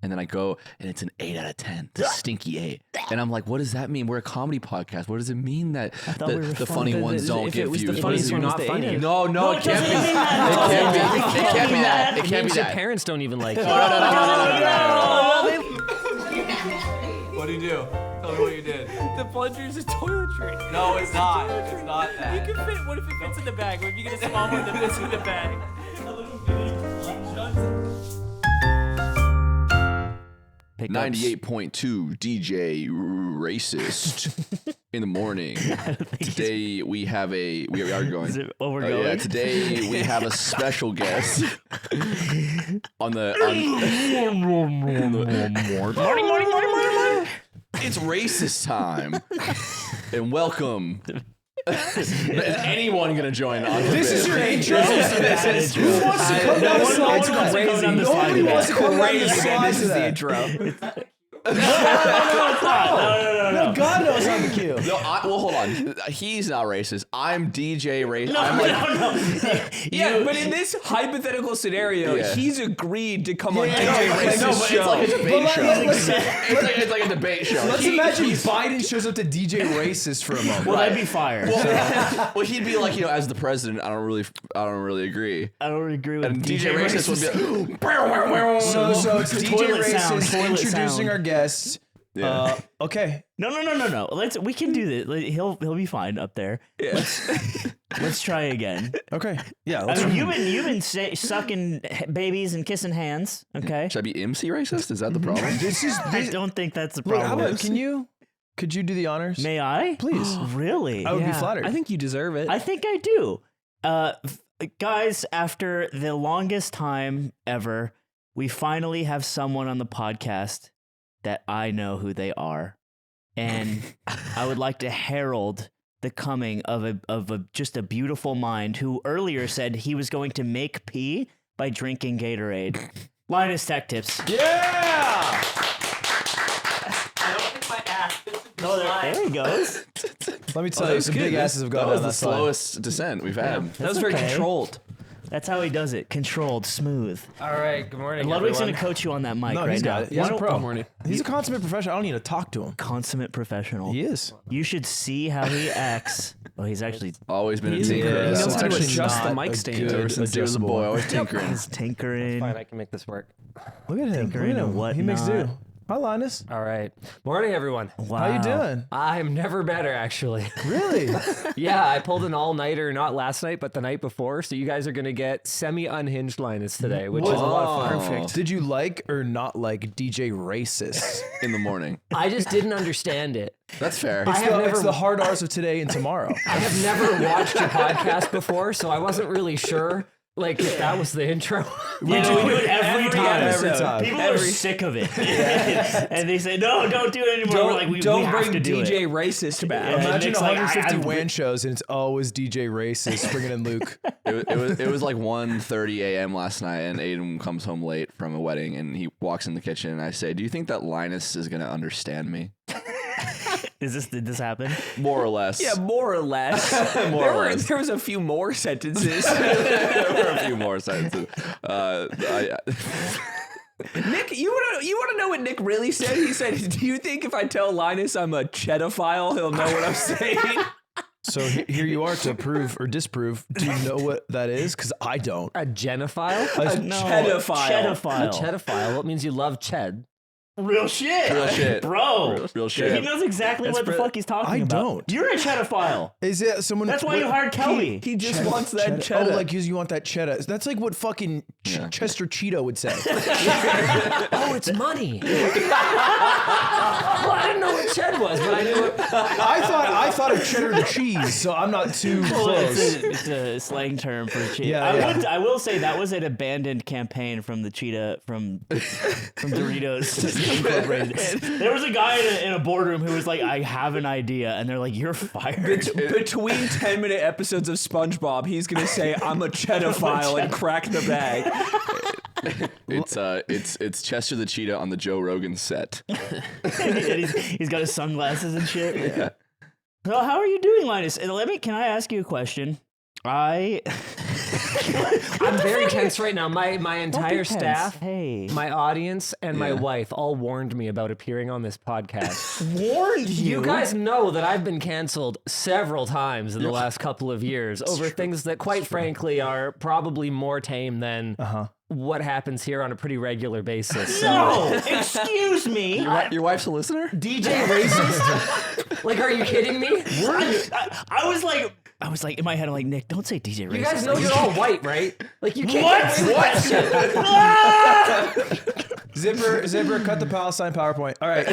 And then I go, and it's an 8 out of 10. The stinky 8. And I'm like, what does that mean? We're a comedy podcast. What does it mean that the funny ones don't get views? The funniest one, not funny. No, it can't be. It can't be that. It can't be that. Parents don't even like it. No. What do you do? Tell me what you did. The plunger is a toiletry. No, it's not. It's not that. You can fit. What if it fits in the bag? What if you get a small one that fits in the bag? A little bitty pickups. 98.2 DJ Racist in the morning. Today we have we are going. Is it we're going? Yeah, today we have a special guest on the. Morning. It's racist time, and welcome. Is anyone gonna join on This is your intro? Who wants to come down the slide to that? Nobody wants to come down the slide to that. No, God knows I'm the cue. No, well, hold on. He's not racist. I'm DJ racist. Yeah, but in this hypothetical scenario, he's agreed to come on DJ Racist show. It's like a debate show. It's like a debate show. Let's imagine Biden shows up to DJ Racist for a moment. Well, that'd be fire. Well, he'd be like, as the president, I don't really agree. I don't agree with And DJ Racist would be like, So it's DJ Toilet sound, Racist toilet introducing sound. our guest. Yeah. Okay. No. We can do this. He'll be fine up there. Yeah. Let's try again. Okay. Yeah. I mean, you've been sucking babies and kissing hands. Okay. Should I be MC racist? Is that the problem? I don't think that's the Look, problem. how about, could you do the honors? May I? Please. Really? I would be flattered. I think you deserve it. I think I do. Guys, after the longest time ever, we finally have someone on the podcast that I know who they are. And I would like to herald the coming of just a beautiful mind who earlier said he was going to make pee by drinking Gatorade. LinusTechTips. Yeah! I don't think my ass fits in Oh, there he goes. Let me tell you, some big asses have That gone was down the that slide. slowest descent we've had. That was very okay. controlled. That's how he does it. Controlled, smooth. All right, good morning, And Ludwig's going everyone. to coach you on that mic No, right he's now. got it. He's a pro. morning. He's a consummate professional. I don't need to talk to him. Consummate professional. He is. You should see how he acts. Oh, he's actually Always been a He's- tinker. he knows That's how to actually adjust the not mic a stand. good Ever since he was a boy, always tinkering. he's tinkering. Fine, I can make this work. Look at him. Tinkering Look at and him. He makes do. whatnot. Hi, Linus. All right. Morning, everyone. Wow. How you doing? I'm never better, actually. Really? Yeah, I pulled an all-nighter, not last night, but the night before. So you guys are going to get semi-unhinged Linus today, which is a lot of fun. Perfect. Did you like or not like DJ Racist? In the morning. I just didn't understand it. That's fair. It's the hard R's of today and tomorrow. I have never watched your podcast before, so I wasn't really sure, if that was the intro. We do it every time. Every time. People are sick of it. And they say, no, don't do it anymore. We're like, we don't have bring to do DJ it. Racist back. Yeah. Imagine Nick's like, 150 I- WAN shows and it's always DJ Racist bringing in Luke. It was like 1:30 a.m. last night, and Aiden comes home late from a wedding, and he walks in the kitchen, and I say, "Do you think that Linus is gonna understand me?" Did this happen? More or less. Yeah, more or less. There was a few more sentences. There were a few more sentences. Nick, you want to know what Nick really said? He said, "Do you think if I tell Linus I'm a chedophile, he'll know what I'm saying?" So here you are to prove or disprove. Do you know what that is? Because I don't. A genophile? No, chedophile. A chedophile. chedophile. What means you love ched? Real shit. Real shit. Bro. Real shit. He knows exactly what the fuck he's talking I about. don't. You're a chedophile. Is it someone? That's why you hired Kelly. He just wants that cheddar. Oh, like you want that cheddar. That's like what fucking Chester Cheeto would say. Oh, it's money. Well, I didn't know what ched was, but I knew it. I thought of cheddar to cheese, so I'm not too Well, close. it's a slang term for cheetah. Yeah, I will say that was an abandoned campaign from the cheetah from Doritos Incorporated. There was a guy in a boardroom who was like, "I have an idea," and they're like, "You're fired." Between 10-minute episodes of SpongeBob, he's gonna say, "I'm a chedophile," and crack the bag. It's Chester the Cheetah on the Joe Rogan set. And he's got his sunglasses and shit. Yeah. So how are you doing, Linus? And can I ask you a question? I'm very tense right now. My entire tense. staff, Hey. my audience, and my wife all warned me about appearing on this podcast. Warned you? You guys know that I've been canceled several times in the last couple of years over things that, quite frankly, are probably more tame than what happens here on a pretty regular basis. No! Excuse me! Your wife's a listener? DJ racist? Like, are you kidding me? I was like, in my head, I'm like, Nick, don't say DJ racist. You guys know you're all white, right? Like, you can't What? get away with that shit. Zipper, cut the Palestine PowerPoint. All right,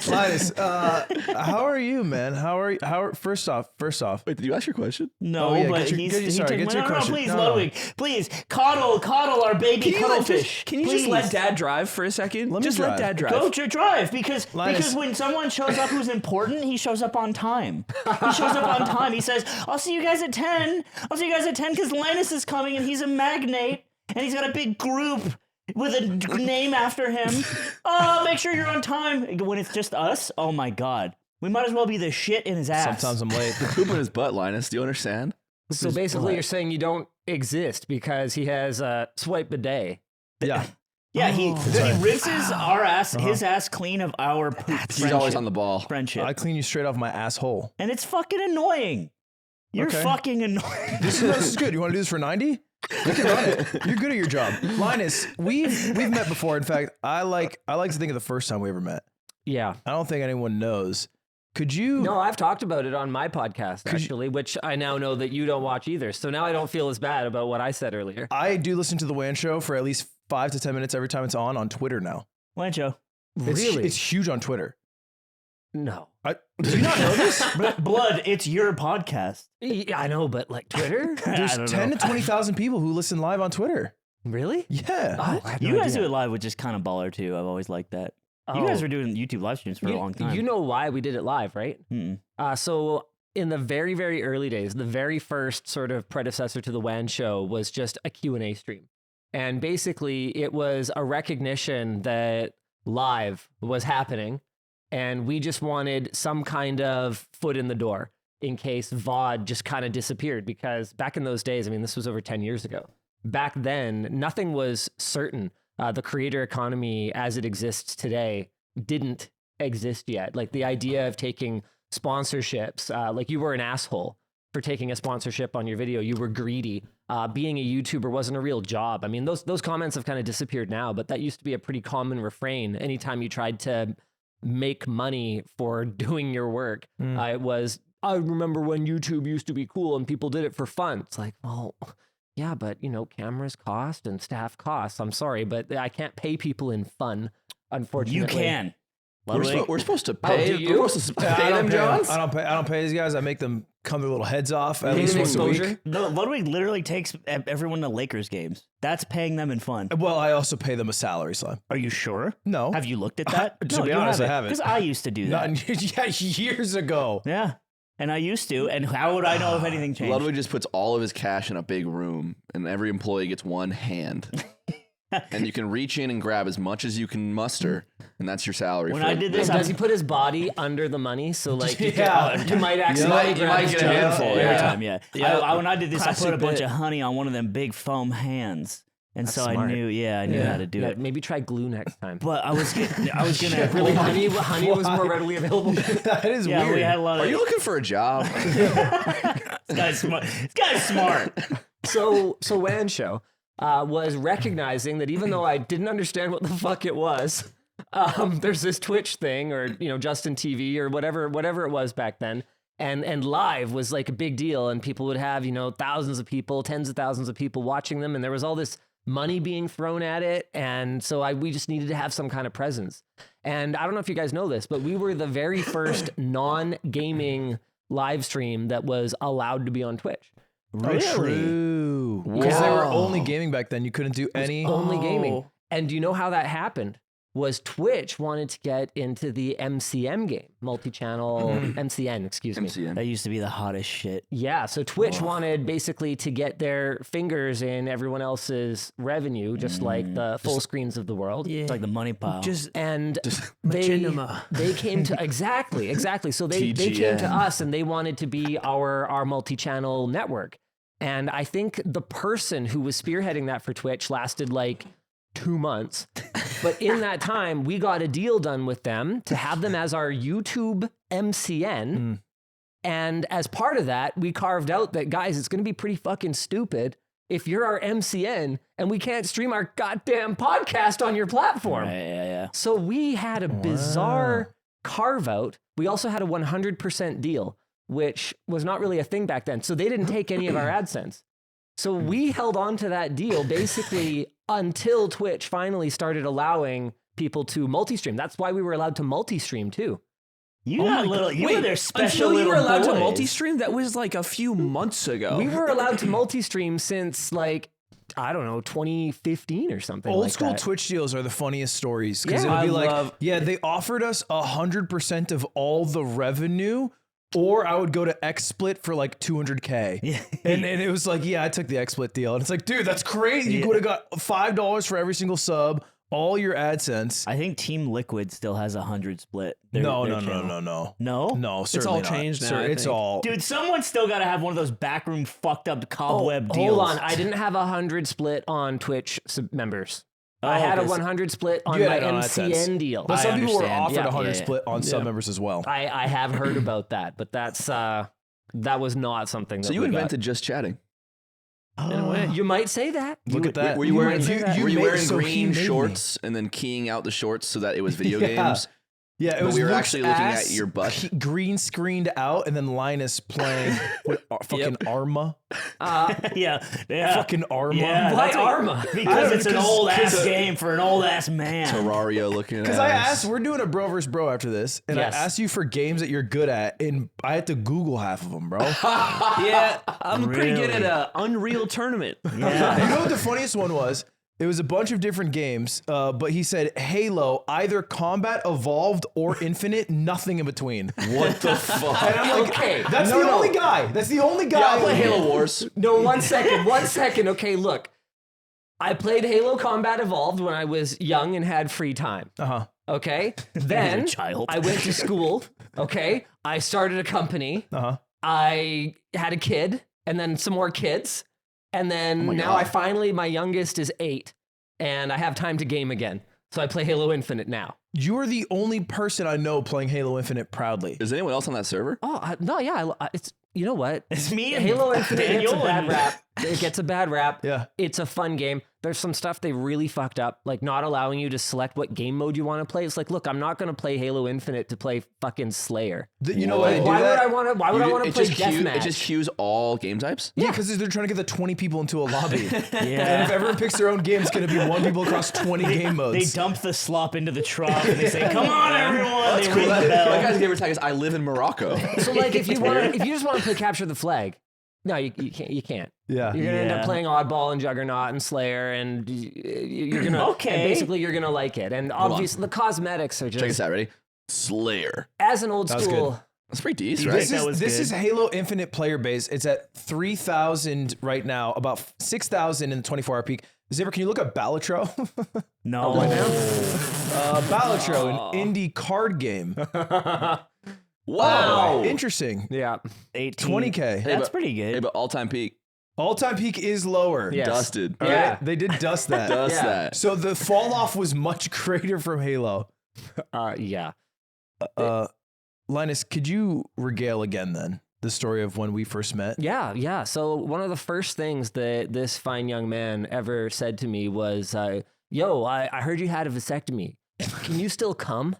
Linus, how are you, man? First off. Wait, did you ask your question? No, Oh, yeah, but get your- he's get your- sorry, get your no, question. please, No, no. Ludwig, please, coddle our baby cuttlefish. Can you just let Dad drive for a second? Let me just drive. let Dad drive. Go to drive because Linus. when someone shows up who's important, he shows up on time. He shows up on time. He says, "I'll see you guys at 10. I'll see you guys at 10 because Linus is coming and he's a magnate and he's got a big group with a name after him. Oh, make sure you're on time." When it's just us, oh my god, we might as well be the shit in his ass. Sometimes I'm late. Poop in his butt, Linus. Do you understand? So basically, you're saying you don't exist because he has a swipe bidet. Yeah. Yeah, he rinses our ass, his ass clean of our poop. He's always on the ball. friendship, I clean you straight off my asshole. and it's fucking annoying. You're Okay. fucking annoying. This is good. You want to do this for 90? You can run it. You're good at your job. Linus, we've met before. In fact, I like to think of the first time we ever met. Yeah. I don't think anyone knows. Could you? No, I've talked about it on my podcast, actually, which I now know that you don't watch either. So now I don't feel as bad about what I said earlier. I do listen to the WAN show for at least 5 to 10 minutes every time it's on Twitter now. Lancho. It's huge on Twitter. No. Do you not know this? Blood, it's your podcast. Yeah, I know, but like Twitter? There's 10 to 20,000 people who listen live on Twitter. Really? Yeah. Oh, I had You no guys idea. do it live, which is kind of baller too. I've always liked that. You Oh. guys were doing YouTube live streams for a long time. You know why we did it live, right? Mm-mm. So in the very, very early days, the very first sort of predecessor to the WAN show was just a Q&A stream. And basically it was a recognition that live was happening. And we just wanted some kind of foot in the door in case VOD just kind of disappeared. Because back in those days, I mean, this was over 10 years ago. Back then, nothing was certain. The creator economy as it exists today didn't exist yet. Like the idea of taking sponsorships, like you were an asshole for taking a sponsorship on your video. You were greedy. Being a YouTuber wasn't a real job. I mean, those comments have kind of disappeared now, but that used to be a pretty common refrain. Anytime you tried to make money for doing your work, it was, I remember when YouTube used to be cool and people did it for fun. It's like, well, yeah, but you know, cameras cost and staff costs. I'm sorry, but I can't pay people in fun, unfortunately. You can. We're supposed to pay. do you? We're supposed to pay them, Johns. I don't pay these guys. I make them cut their little heads off at Pay least them once a week. exposure? No, Ludwig literally takes everyone to Lakers games. That's paying them in fun. Well, I also pay them a salary, Slime. Are you sure? No. Have you looked at that? To be honest, I haven't. Because I used to do that. Yeah, years ago. Yeah. And I used to. And how would I know if anything changed? Ludwig just puts all of his cash in a big room, and every employee gets one hand. And you can reach in and grab as much as you can muster, and that's your salary. When for I did this, Does he put his body under the money? So like, you might You accidentally might grab his get a job. handful. every Yeah. time, yeah. When I did this, I put a Classic bunch bit. of honey on one of them big foam hands. And so I smart. knew, I knew how to do Yeah, it. maybe try glue next time. But I was gonna Really, honey was more readily available. That is yeah, weird. we had a lot of. Are you looking for a job? This guy's smart. This guy's smart. So WAN show was recognizing that even though I didn't understand what the fuck it was, there's this Twitch thing or Justin TV or whatever it was back then, and live was like a big deal, and people would have thousands of people, tens of thousands of people watching them, and there was all this money being thrown at it, and so we just needed to have some kind of presence. And I don't know if you guys know this, but we were the very first non-gaming live stream that was allowed to be on Twitch. Oh, true. Because they were only gaming back then. You couldn't do any. Only gaming. And do you know how that happened? Was Twitch wanted to get into the MCM game, multi-channel MCN, excuse me. MCN. That used to be the hottest shit. Yeah, so Twitch wanted basically to get their fingers in everyone else's revenue, just like the full screens of the world. It's like the money pile. And they came to exactly. So they came to us and they wanted to be our multi-channel network. And I think the person who was spearheading that for Twitch lasted like 2 months. But in that time, we got a deal done with them to have them as our YouTube MCN. And as part of that, we carved out that, guys, it's going to be pretty fucking stupid if you're our MCN and we can't stream our goddamn podcast on your platform. Yeah. So we had a bizarre carve out. We also had a 100% deal, which was not really a thing back then. So they didn't take any of our AdSense. So we held on to that deal basically until Twitch finally started allowing people to multi-stream. That's why we were allowed to multi-stream too. You were their special until you were little allowed to boys. multi-stream? That was like a few months ago. We were allowed to multi-stream since like, I don't know, 2015 or something. Old like school that. Twitch deals are the funniest stories because Yeah. it would be I like, love- they offered us 100% of all the revenue, or I would go to XSplit for like 200K. And it was like, I took the XSplit deal. And it's like, dude, that's crazy. You would have got $5 for every single sub, all your AdSense. I think Team Liquid still has 100 split. Their No, channel. no. No? No, certainly all not. changed now, Sir, I it's think. all. Dude, someone's still got to have one of those backroom fucked up cobweb deals. Hold on. I didn't have 100 split on Twitch members. I Oh, had a okay. 100 split on You my had it on MCN AdSense. deal. But some people were understand. offered Yeah, 100 yeah. split on sub members as well. I have heard about that, but that was not something that So you we got. invented just chatting. in a way. You might say that. Look at that. Were you wearing, might say that. were you made- wearing so he green made me. shorts and then keying out the shorts so that it was video Yeah. games? Yeah, it But was we were Luke's actually looking ass at your butt. green screened out, and then Linus playing with fucking Arma. yeah. Fucking Arma. Yeah, Why that's Arma? Because it's an Because- old ass because- game for an old ass man. Terraria looking at Because I asked, we're doing a bro versus bro after this, and Yes. I asked you for games that you're good at, and I had to Google half of them, bro. Yeah, I'm pretty good Really? at a Unreal Tournament. Yeah. You know what the funniest one was? It was a bunch of different games, but he said Halo, either Combat Evolved or Infinite, nothing in between. What the fuck? And I'm like, Okay, that's no, the no. only guy. That's the only guy. Yeah, I play Halo Wars. No, 1 second. 1 second. Okay, look. I played Halo Combat Evolved when I was young and had free time. Uh-huh. Okay. Then child. I went to school. Okay. I started a company. Uh-huh. I had a kid and then some more kids. And then now my youngest is 8 and I have time to game again. So I play Halo Infinite now. You're the only person I know playing Halo Infinite proudly. Is anyone else on that server? Oh, no, yeah. It's, you know what? It's me and Halo Infinite gets a Daniel bad and- rap. It gets a bad rap. Yeah. It's a fun game. There's some stuff they really fucked up, like not allowing you to select what game mode you want to play. It's like, look, I'm not going to play Halo Infinite to play fucking Slayer. You know why they do Why would that? I want to? Why would I want to It play just deathmatch? It just cues all game types? Yeah, because they're trying to get the 20 people into a lobby. And if Yeah. everyone picks their own game, it's going to be one people across 20 game They modes. dump the slop into the trough and they say, "Come on, everyone!" They ring the That bell. guy's gamer tag is I live in Morocco. So like, if you just want to play Capture the Flag, no, you can't. You can't. Yeah. You're gonna end up Yeah. playing Oddball and Juggernaut and Slayer, and you're gonna Okay. and basically you're gonna like it. And obviously the cosmetics are Check this just out, ready? Slayer. as an old That was school. good. That's pretty decent, You right? think that was This good? is Halo Infinite player base. It's at 3,000 right now, about 6,000 in the 24-hour peak. Zipper, can you look up Balatro? No. Balatro, an indie card game. Wow. Interesting. Yeah. 18. 20K. That's but- pretty good. Hey, but all-time peak. All-time peak is lower. Yes. Dusted. All Yeah. right? They did dust that. Does Yeah. that. So the fall off was much greater from Halo. Yeah. Linus, could you regale again then the story of when we first met? Yeah. So one of the first things that this fine young man ever said to me was, yo, I heard you had a vasectomy. Can you still come?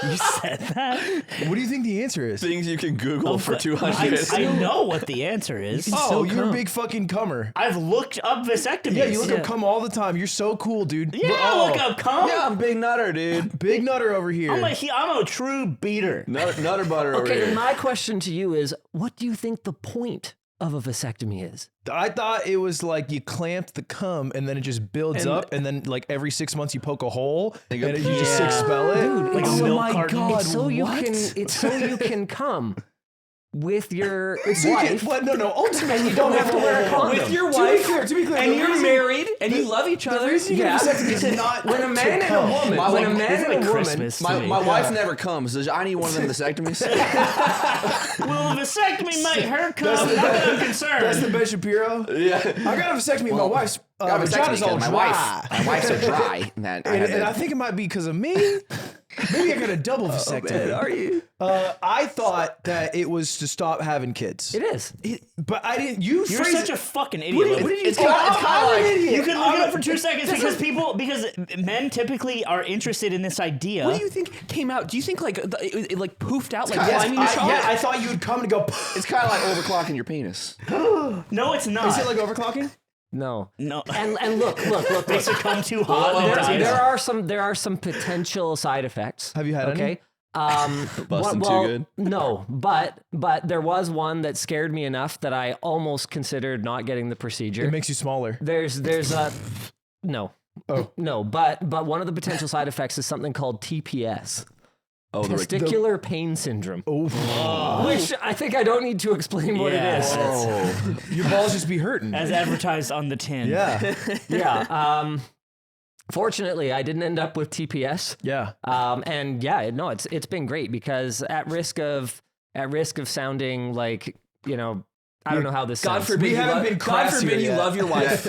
You said that? What do you think the answer is? Things you can Google for 200. I know what the answer is. Oh, you're a big fucking cummer. I've looked up vasectomies. Yeah, you look up cum all the time. You're so cool, dude. Yeah, Oh, look up cum. Yeah, I'm big nutter, dude. Big nutter over here. I'm a true beater. Nutter butter over Okay, here. my question to you is, what do you think the point of a vasectomy is? I thought it was like you clamped the cum and then it just builds up, and then like every 6 months you poke a hole and go, you just Yeah. expel it. Dude, Like it's a so milk my carton. God, It's so what? you can come. with your So you wife. can, no, ultimately you don't have to wear a condom. With your wife, To be clear, and the you're reason- married, and you love each other. The reason you get a vasectomy is not when a man to and a come. woman, My when a wife- man It's and a like woman, Christmas to My me. wife never comes. So I need one of them vasectomies. Well, a vasectomy might hurt, cuz not that I'm concerned. That's the Ben Shapiro. Yeah. I got a vasectomy. My wife's Got a vagina's vasectomy all 'cause dry. my wife's so dry that I had And I to. think it might be because of me. Maybe I got a double vasectomy. are you? I thought that it was to stop having kids. It is. But I didn't. You're phrase such it- a fucking idiot. What did you It's kind of like You can look it up for 2 seconds because men typically are interested in this idea. What do you think came out? Do you think like it like poofed out like Yes, climbing your shot? I thought you would come and go. it's kind of like overclocking your penis. No, it's not. Is it like overclocking? No. No. And look. Makes it come too hot. Well, and well, it's- There are some potential side effects. Have you had any? Okay. Busting too good? No, but there was one that scared me enough that I almost considered not getting the procedure. It makes you smaller. There's a no. Oh. No, but one of the potential side effects is something called TPS. Oh, Testicular pain syndrome. Oh, Which I think I don't need to explain what it is. your balls just be hurting. as advertised on the tin. Yeah, Yeah. Fortunately, I didn't end up with TPS. yeah. And yeah, no, it's been great because at risk of sounding like, you know, I don't know how this God sounds. forbid, We haven't been God crassier forbid you yet. love your wife.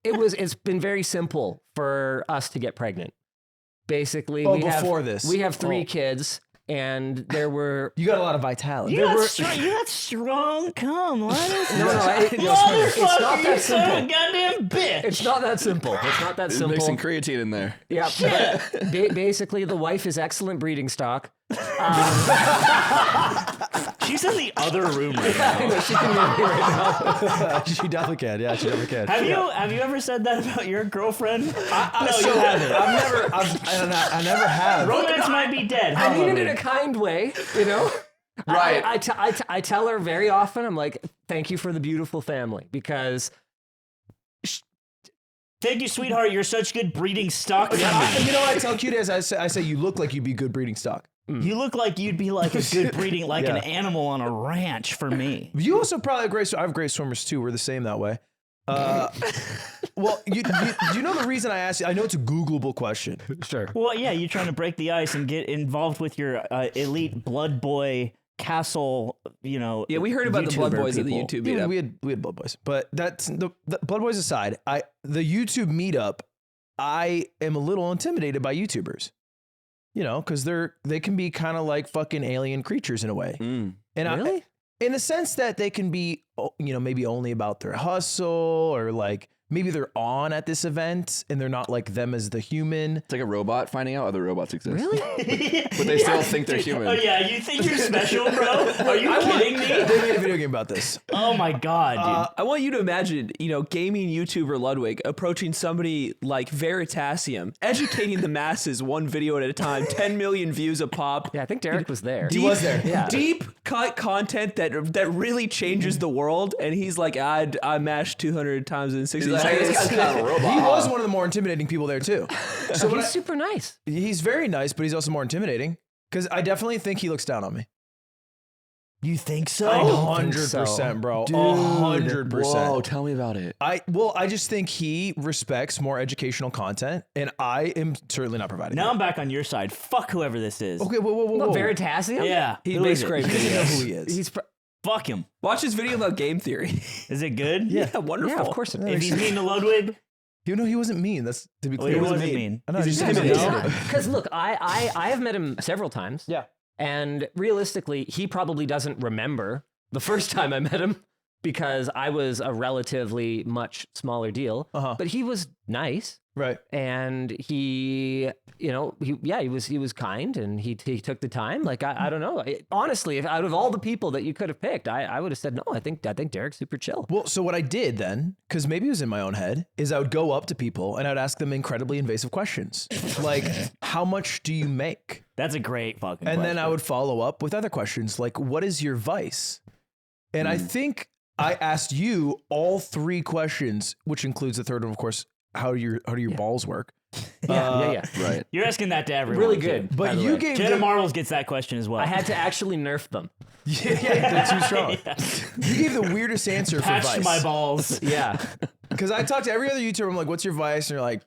It's been very simple for us to get pregnant. Basically, Oh, we have before this. we have 3 Oh. kids, and there were You got a lot of vitality. You got strong cum, Linus. no, it's not that simple. Goddamn bitch. It's not that simple. It's not that simple. Mixing creatine in there. Yeah, but basically, the wife is excellent breeding stock. She's in the other room right now. I know she can hear me right now. She definitely can. Yeah, she definitely can. Have you ever said that about your girlfriend? No, So, you haven't. I never have. Romance might be dead. I mean it in Lovely. a kind way, you know. Right. I tell her very often. I'm like, thank you for the beautiful family because Thank you, sweetheart. You're such good breeding stock. You know what I tell Cutie as I say you look like you'd be good breeding stock. You look like you'd be like a good breeding, like Yeah. an animal on a ranch for me. You also probably have great. I have great swimmers too. We're the same that way. Well, you know the reason I asked you? I know it's a Googleable question. sure. Well, yeah, you're trying to break the ice and get involved with your elite blood boy castle. You know. Yeah, we heard about the Blood YouTuber Boys at the people. YouTube Yeah, meetup. we had Blood Boys, but that's the Blood Boys aside. The YouTube meetup, I am a little intimidated by YouTubers. You know, because they can be kind of like fucking alien creatures in a way. Mm. And Really? in the sense that they can be, you know, maybe only about their hustle or like maybe they're on at this event and they're not like them as the human. It's like a robot finding out other robots exist. Really? But they still think they're human. Oh yeah, you think you're special, bro? Are you kidding me? They made a video game about this. Oh my god, dude. I want you to imagine, you know, gaming YouTuber Ludwig approaching somebody like Veritasium, educating the masses one video at a time, 10 million views a pop. Yeah, I think Derek was there. He was there. Yeah. Deep cut content that really changes the world, and he's like, I mashed 200 times in 60 He's like, seconds. this guy's kind of a robot. He was one of the more intimidating people there too. So He's super nice. he's very nice, but he's also more intimidating because I definitely think he looks down on me. You think so? 100%, bro. 100%. Whoa, tell me about it. I just think he respects more educational content, and I am certainly not providing. Now that. I'm back on your side. Fuck whoever this is. Okay, whoa. What, Veritasium? Yeah, He who makes is it? great He doesn't know videos. who he is. He's Fuck him. Watch his video about game theory. Is it good? Yeah. Wonderful. yeah, of course it If is. he's mean to Ludwig, You know, he wasn't mean. That's to be well, clear. he He wasn't mean. I know, He's just just intimidated. Because look, I have met him several times. Yeah. And realistically, he probably doesn't remember the first time I met him because I was a relatively much smaller deal. Uh-huh. But he was nice. Right. And he, you know, he was kind and he took the time. Like, I don't know. Honestly, if out of all the people that you could have picked, I would have said, no, I think Derek's super chill. Well, so what I did then, because maybe it was in my own head, is I would go up to people and I'd ask them incredibly invasive questions. Like, how much do you make? That's a great fucking And then I question. would follow up with other questions like, what is your vice? And I think I asked you all 3 questions, which includes the third one, of course, how do your balls work? Yeah. Right. You're asking that to everyone. Really too. good. But by the you way. gave Jenna them, Marbles gets that question as well. I had to actually nerf them. Yeah, they're too strong. You gave the weirdest answer for Patch vice. my balls. Yeah. Because I talk to every other YouTuber, I'm like, what's your vice? And you're like,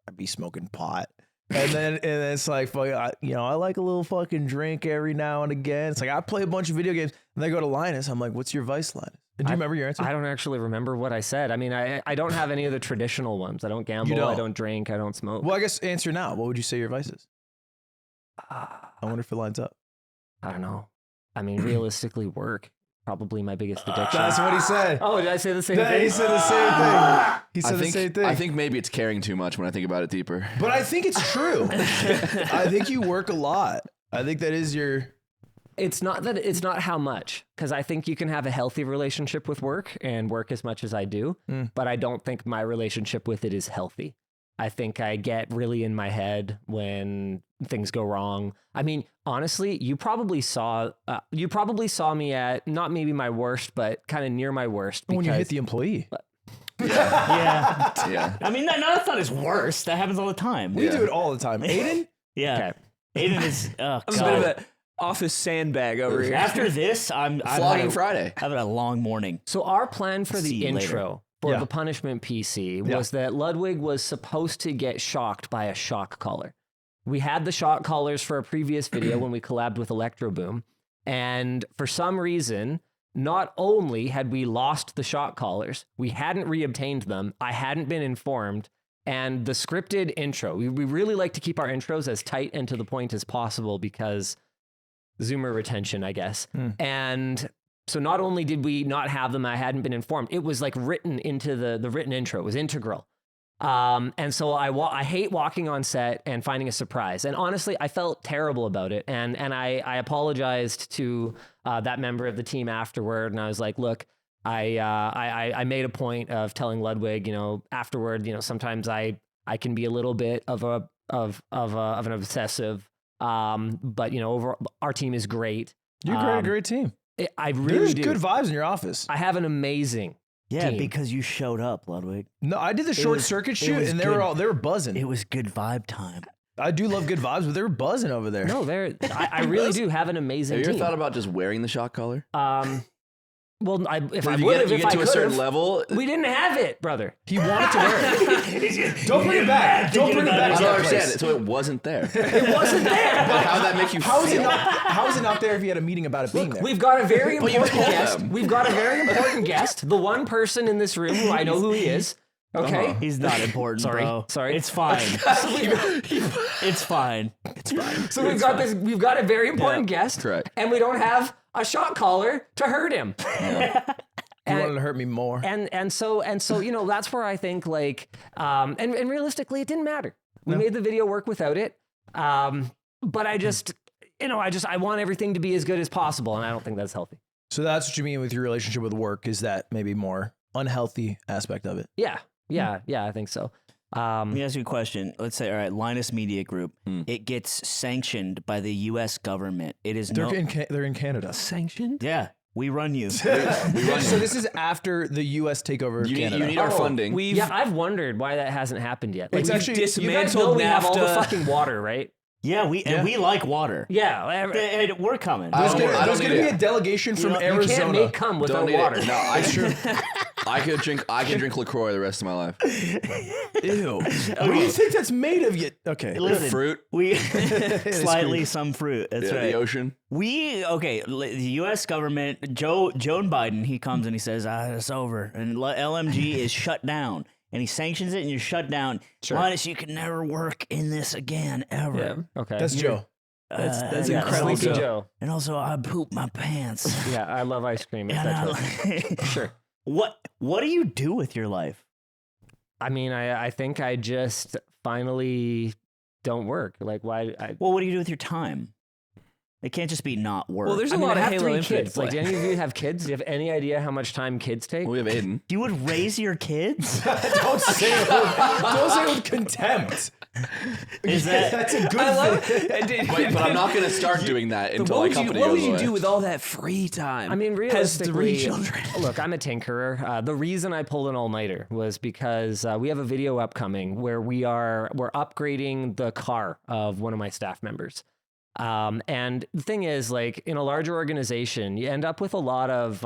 I'd be smoking pot. And then it's like, I like a little fucking drink every now and again. It's like, I play a bunch of video games. And they go to Linus. I'm like, what's your vice, Linus? And do you remember your answer? I don't actually remember what I said. I mean, I don't have any of the traditional ones. I don't gamble. don't? I don't drink. I don't smoke. Well, I guess answer now. What would you say your vice is? I wonder if it lines up. I don't know. I mean, realistically, work. Probably my biggest addiction. That's what he said. Oh, did I say the same Yeah, thing? he said the same thing. He said the same thing. I think maybe it's caring too much when I think about it deeper. But I think it's true. I think you work a lot. I think that is your... It's not how much, because I think you can have a healthy relationship with work and work as much as I do, but I don't think my relationship with it is healthy. I think I get really in my head when things go wrong. I mean, honestly, you probably saw me at not maybe my worst, but kind of near my worst. When you hit the employee. Yeah. Yeah. I mean, that's not his worst. That happens all the time. We do it all the time. Aiden? Yeah. Aiden is. Oh, I'm a bit of an office sandbag over here. After this, I'm Flogging Friday. having a long morning. So our plan for See the you later. intro for the punishment PC was that Ludwig was supposed to get shocked by a shock collar. We had the shock collars for a previous video when we collabed with Electro Boom. And for some reason, not only had we lost the shock collars, we hadn't reobtained them. I hadn't been informed. And the scripted intro, we really like to keep our intros as tight and to the point as possible because Zoomer retention, I guess. And so not only did we not have them, I hadn't been informed. It was like written into the written intro. It was integral. And so I hate walking on set and finding a surprise. And honestly, I felt terrible about it. And I apologized to that member of the team afterward. And I was like, look, I made a point of telling Ludwig, afterward, sometimes I can be a little bit of an obsessive. But overall, our team is great. You're a great team. I really There's do. good vibes in your office. I have an amazing team. because you showed up, Ludwig. No, I did the short circuit shoot was and good. they were buzzing. It was good vibe time. I do love good vibes, but they were buzzing over there. No, I really do have an amazing Have you team. ever thought about just wearing the shock collar? Well, if I If you would have, get if I to a could certain have, level, we didn't have it, brother. He wanted to wear it. Don't bring it back. Don't bring it I back. don't understand it. So it wasn't there. It wasn't there. Like, how did that make you How is feel? it not there if you had a meeting about it being there? We've got a very But you important told guest. them. We've got a very important guest. The one person in this room who I know who he is. Okay. He's not important, Sorry. bro. Sorry. It's fine. It's fine. It's fine. So we've got this. We've got a very important guest. Correct. And we don't have a shot caller to hurt him. You wanted to hurt me more. And so that's where I think and realistically it didn't matter. We made the video work without it. But I just I want everything to be as good as possible, and I don't think that's healthy. So that's what you mean with your relationship with work, is that maybe more unhealthy aspect of it? Yeah, I think so. Let me ask you a question. Let's say, all right, Linus Media Group, it gets sanctioned by the U.S. government. It is They're in Canada. Sanctioned? Yeah, we run you. So this is after the U.S. takeover of You Canada. need our funding. Yeah, I've wondered why that hasn't happened yet. It's you- actually- you guys know dismantled we have all the NAFTA. fucking water, right? Yeah, we like water. Yeah, And we're coming. I don't There's need going to be it. a delegation from you can't Arizona. make cum without Don't need water. it. No, I could drink LaCroix the rest of my life. Ew. What do you think that's made of? Yet? Okay. Listen, Fruit. we slightly some fruit. That's Yeah, right. the ocean. The U.S. government, Joe Biden, he comes and he says, it's over. And LMG is shut down. And he sanctions it and you're shut down. Sure. Linus, you can never work in this again, ever. Yeah. Okay. That's Joe. That's yeah, incredible. Sleepy also- Joe. And also, I poop my pants. Yeah, I love ice cream. And I etc. Sure. What do you do with your life? I mean, I think I just finally don't work. Like, why? Well, what do you do with your time? It can't just be not work. Well, there's a I mean, lot I of have Halo 3 Infinite kids. Like, do play. any of you have kids? Do you have any idea how much time kids take? Well, we have Aiden. you would raise your kids? Don't say it with contempt. Is that That's a good thing. But I'm not going to start doing that until my company what goes would you away. do with all that free time? I mean, Has realistically, 3 children. look, I'm a tinkerer. The reason I pulled an all-nighter was because we have a video upcoming where we're upgrading the car of one of my staff members. And the thing is, like in a larger organization, you end up with a lot of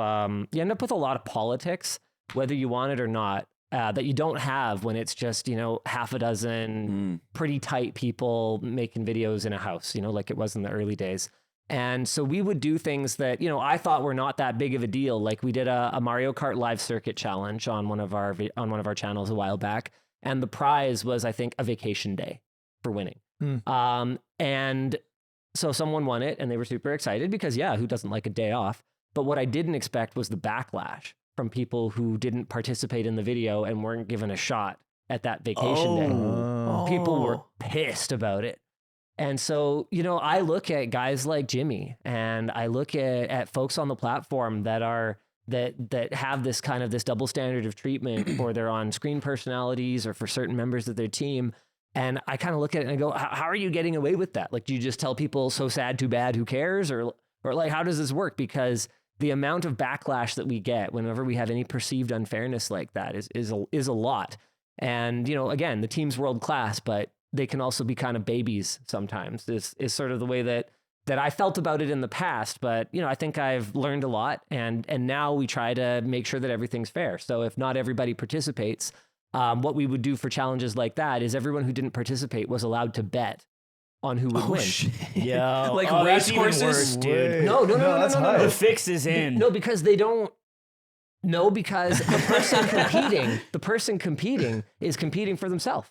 politics, whether you want it or not, that you don't have when it's just, half a dozen pretty tight people making videos in a house, like it was in the early days. And so we would do things that, I thought were not that big of a deal. Like we did a Mario Kart live circuit challenge on one of our channels a while back. And the prize was, I think, a vacation day for winning. And so someone won it and they were super excited because, who doesn't like a day off? But what I didn't expect was the backlash from people who didn't participate in the video and weren't given a shot at that vacation day. People were pissed about it. And so, I look at guys like Jimmy and I look at folks on the platform that have this kind of this double standard of treatment, or they're on screen personalities or for certain members of their team. And I kind of look at it and I go, how are you getting away with that? Like, do you just tell people so sad, too bad, who cares? Or like, how does this work? Because the amount of backlash that we get whenever we have any perceived unfairness like that is a lot. And, again, the team's world class, but they can also be kind of babies sometimes is sort of the way that I felt about it in the past. But, I think I've learned a lot and now we try to make sure that everything's fair. So if not everybody participates, what we would do for challenges like that is everyone who didn't participate was allowed to bet on who would win. Yeah, like that's race even horses, worse, dude. No. The fix is in. No, because they don't. No, because the person competing is competing for themselves.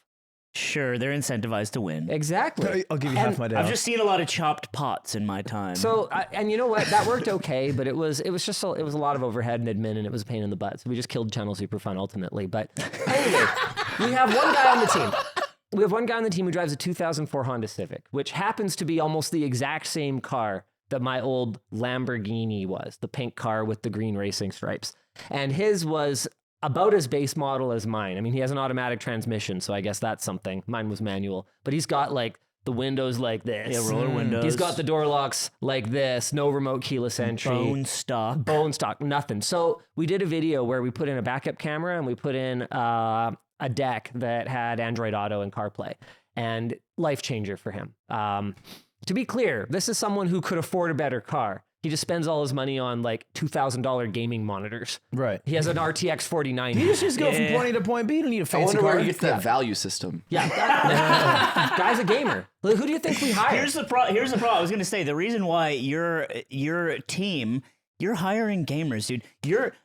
Sure, they're incentivized to win. Exactly. I'll give you half my day. I've off. just seen a lot of chopped pots in my time. So, and you know what? That worked okay, but it was just it was a lot of overhead and admin, and it was a pain in the butt. So we just killed Channel Super Fun ultimately. But anyway, we have one guy on the team. We have one guy on the team who drives a 2004 Honda Civic, which happens to be almost the exact same car that my old Lamborghini was, the pink car with the green racing stripes. And his was about as base model as mine. I mean, he has an automatic transmission, so I guess that's something. Mine was manual, but he's got like the windows like this. Yeah, roller windows. He's got the door locks like this, no remote keyless entry. Bone stock, nothing. So we did a video where we put in a backup camera and we put in a deck that had Android Auto and CarPlay, and life changer for him. To be clear, this is someone who could afford a better car. He just spends all his money on like $2,000 gaming monitors. Right. He has an RTX 4090. You just go from point A to point B. You don't need a I fancy wonder car. where he gets that value system. Yeah. Guy's a gamer. Who do you think we hired? Here's the problem. I was going to say, the reason why your team, you're hiring gamers, dude.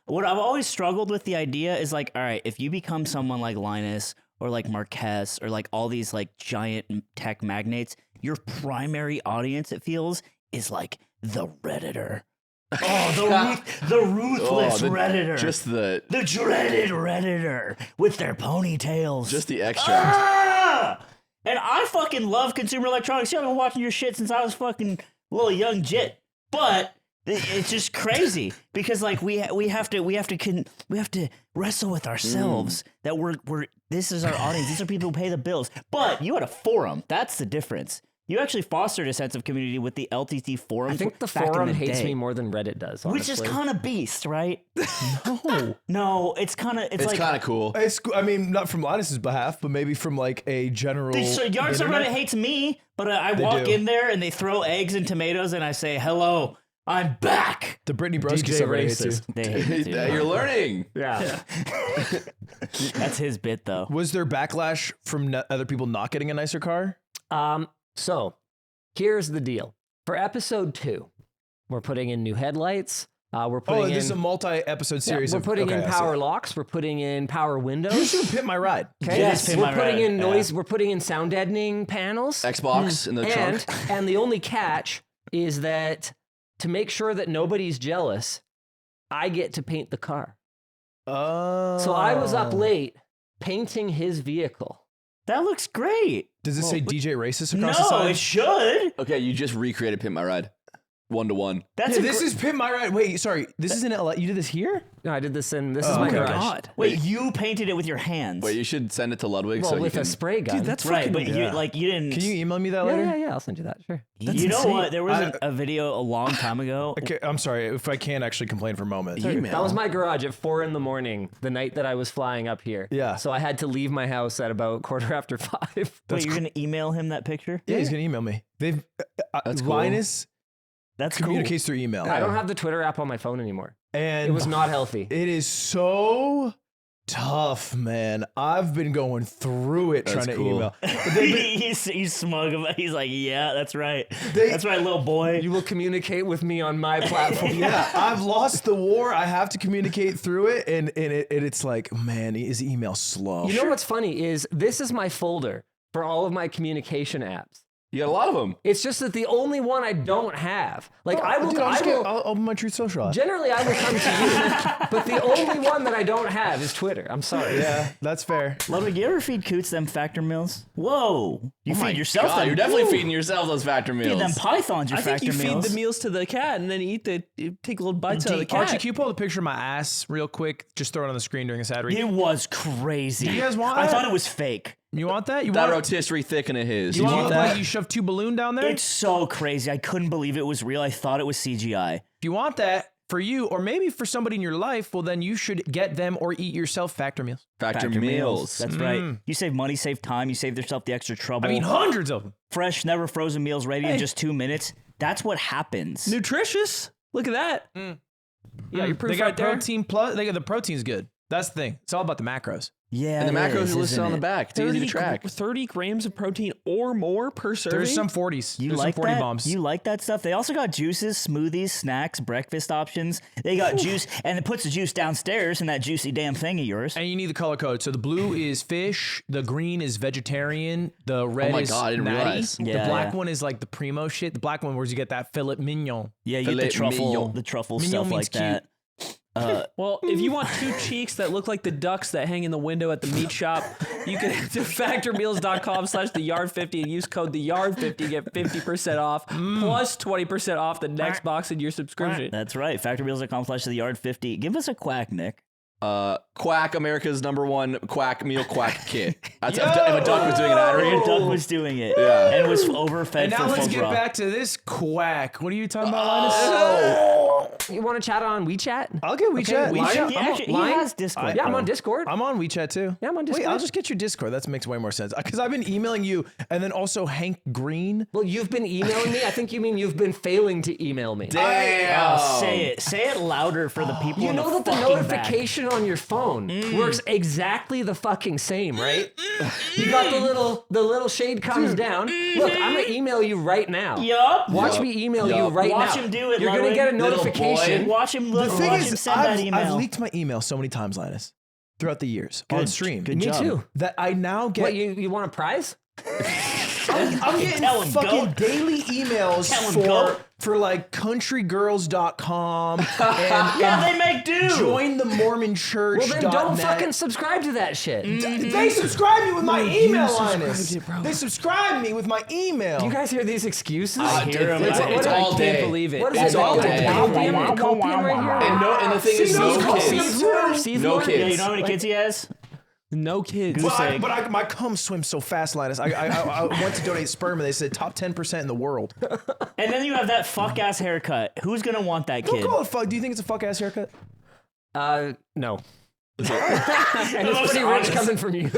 What I've always struggled with the idea is like, all right, if you become someone like Linus or like Marquez or like all these like giant tech magnates, your primary audience, it feels, is like the Redditor. Oh, the ruthless Redditor. Just the dreaded Redditor with their ponytails. Just the extract. And I fucking love consumer electronics. I've been watching your shit since I was fucking a little young jit. But it's just crazy because like we have to wrestle with ourselves that we're this is our audience. These are people who pay the bills. But you had a forum. That's the difference. You actually fostered a sense of community with the LTT forum. I think the forum hates me more than Reddit does, honestly. Which is kind of beast, right? No, it's kind of it's like, kind of cool. I mean, not from Linus's behalf, but maybe from like a general. Yard Reddit hates me, but I walk in there and they throw eggs and tomatoes, and I say, "Hello, I'm back." The Brittany Broski DJ subreddit hates you. They hate you. You're learning. Yeah. That's his bit, though. Was there backlash from other people not getting a nicer car? So here's the deal. For episode 2, we're putting in new headlights. We're putting this is a multi-episode series. We're putting in power locks. We're putting in power windows. You should pimp my ride. Okay. Yes, we're putting in noise. We're putting in sound deadening panels. Xbox in the trunk. And the only catch is that to make sure that nobody's jealous, I get to paint the car. Oh. So I was up late painting his vehicle. That looks great. Does it say DJ Racist across the side? No, it should. Okay, you just recreated Pimp My Ride. 1-to-1. That's this is Pimp My Ride. Wait, sorry. This is in LA. You did this here? No, I did this in. This is my garage. God. Wait, you painted it with your hands. Wait, you should send it to Ludwig Well, so with he can. a spray gun. Dude, that's right, fucking but you didn't. Can you email me that yeah, later? yeah. I'll send you that. Sure. You know insane. what? There was a video a long time ago. Okay, I'm sorry if I can't actually complain for a moment. That was my garage at 4 a.m. the night that I was flying up here. Yeah. So I had to leave my house at about 5:15. Wait, you're gonna email him that picture? Yeah, he's gonna email me. They've That's cool. Linus That's communicates through email. I don't have the Twitter app on my phone anymore. And It was not healthy. it is so tough, man. I've been going through it That's trying to cool. email. he's smug about. He's like, yeah, that's right. That's right, little boy. You will communicate with me on my platform. Yeah, I've lost the war. I have to communicate through it, and it's like, man, his email's slow. You know what's funny is this is my folder for all of my communication apps. You got a lot of them. It's just that the only one I don't have. Like I will, Dude, I'll open my Truth Social app. generally I will come to you, but the only one that I don't have is Twitter. I'm sorry. Yeah, that's fair. Ludwig, you ever feed Coots them factor meals? Whoa, you Oh my feed yourself God, them. you're definitely Woo. feeding yourself those factor meals. Feed them pythons your I think factor you feed meals. the meals to the cat and then you take little bites out of the cat. Archie, can you pull a picture of my ass real quick? Just throw it on the screen during a sad read. It was crazy. You guys want I that? thought it was fake. You want that? You that want rotisserie thicken of his. You want to You look want like you shoved 2 balloons down there? It's so crazy. I couldn't believe it was real. I thought it was CGI. If you want that for you, or maybe for somebody in your life, well, then you should get them or eat yourself factor meals. factor meals. That's right. You save money, save time. You save yourself the extra trouble. I mean, hundreds of them. Fresh, never frozen meals ready in just 2 minutes. That's what happens. Nutritious. Look at that. Yeah, your proof They got right there. protein plus. They got the protein's good. That's the thing. It's all about the macros. Yeah, And the it macros is, are listed isn't on the it? back. It's easy to track. 30 grams of protein or more per serving. There's some 40s. You There's like some 40 that? bombs. You like that stuff? They also got juices, smoothies, snacks, breakfast options. They got juice, and it puts the juice downstairs in that juicy damn thing of yours. And you need the color code. So the blue is fish, the green is vegetarian, the red my is God, I didn't natty. realize. The Yeah, black yeah. one is like the primo shit. The black one where you get that filet mignon. Yeah, you get Filet the truffle, mignon. the truffle Mignon stuff means like that. Well, if you want 2 cheeks that look like the ducks that hang in the window at the meat shop, you can head to factormeals.com/theyard50 and use code theyard50 to get 50% off plus 20% off the next box in your subscription. That's right. Factormeals.com/theyard50. Give us a quack, Nick. Quack, America's #1 quack meal quack kit. That's if a duck was doing an ad read. Doug was doing it. Yeah. And was overfed And now for let's full get draw. back to this quack. What are you talking about, Linus? You want to chat on WeChat? I'll get WeChat. Okay, WeChat. He, actually, he Line? has Discord. Yeah, I'm bro. on Discord. I'm on WeChat too. Yeah, I'm on Wait, Discord. I'll just get your Discord. That makes way more sense. Because I've been emailing you, and then also Hank Green. Well, you've been emailing me. I think you mean you've been failing to email me. Damn. Say it. Say it louder for the people You in know the that the fucking notification on your phone works exactly the fucking same, right? You got the little shade comes down. Look, I'm gonna email you right now. Yup. Watch me email you right Watch now. him do it, You're gonna Ludwig. get a Little notification. boy. Watch him look. The thing Watch him is, send that email. I've leaked my email so many times, Linus, throughout the years on stream. good Me job. too. That I now get. What you want a prize? I'm getting Tell him, fucking go. daily emails Tell him, go. for like countrygirls.com Yeah, they make do. join the Mormon church. Well, then don't fucking subscribe to that shit. They subscribe me with my email, subscribed Linus. it, bro. They subscribe me with my email. Do you guys hear these excuses? hear him. It's, What it's is- all I day. can't believe it. What is It's it? all Like, day. Copium and copium right here? And the thing is, See, no those kids. kids. No Yeah, kids. you know how many kids he has? No kids. Goose egg. But my cum swims so fast, Linus. I went to donate sperm, and they said top 10% in the world. And then you have that fuck ass haircut. Who's gonna want that Don't kid? call it fuck. Do you think it's a fuck ass haircut? No. Is it- And it's pretty rich honest. coming from you.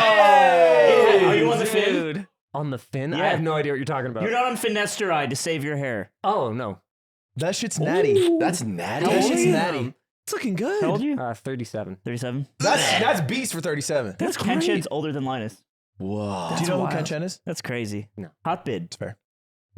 Are you on the fin? Dude. On the fin? Yeah. I have no idea what you're talking about. You're not on finasteride to save your hair. Oh, no. That shit's natty. That's natty. That shit's Damn. natty. It's looking good. How old are you? 37. 37. That's beast for 37. That's Ken great. Chen's older than Linus. Whoa. Do you know wild. who Ken Chen is? That's crazy. No. Hot bid. It's fair.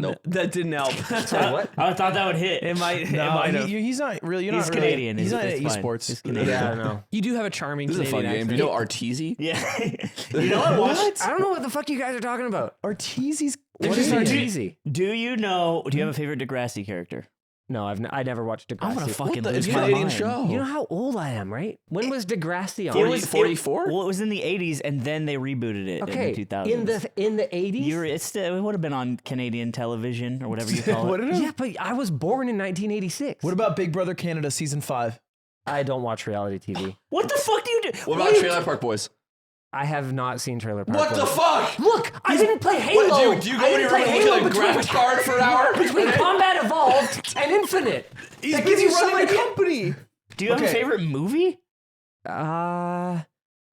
Nope. That didn't help. Sorry, what? I thought that would hit. It might. No, it might have. he's not really. You're He's not really, Canadian. He's not It's into fine. esports. He's Canadian. Yeah, I don't know. You do have a charming This is a fun Canadian game. Do you accent. know Arteezy? Yeah. You know what? Watch. I don't know what the fuck you guys are talking about. Arteezy's. What What is is our it? easy? Do you know? Do you have a favorite Degrassi character? No, I never watched Degrassi. I'm gonna fucking It's lose a my Canadian mind. show. You know how old I am, right? When was Degrassi on? It was 44? Well, it was in the 80s, and then they rebooted it Okay, in the 2000s. in the 80s? It would have been on Canadian television or whatever you call it. Yeah, but I was born in 1986. What about Big Brother Canada season 5? I don't watch reality TV. What the fuck do you do? What about Trailer Park Boys? I have not seen Trailer Park What Boys. the fuck? Look, I didn't play Halo. What, do you go in your room and look at a graphics card for an hour? between Combat Evolved and Infinite. He's That gives busy you some running a idea. company. Do you have a Okay. favorite movie?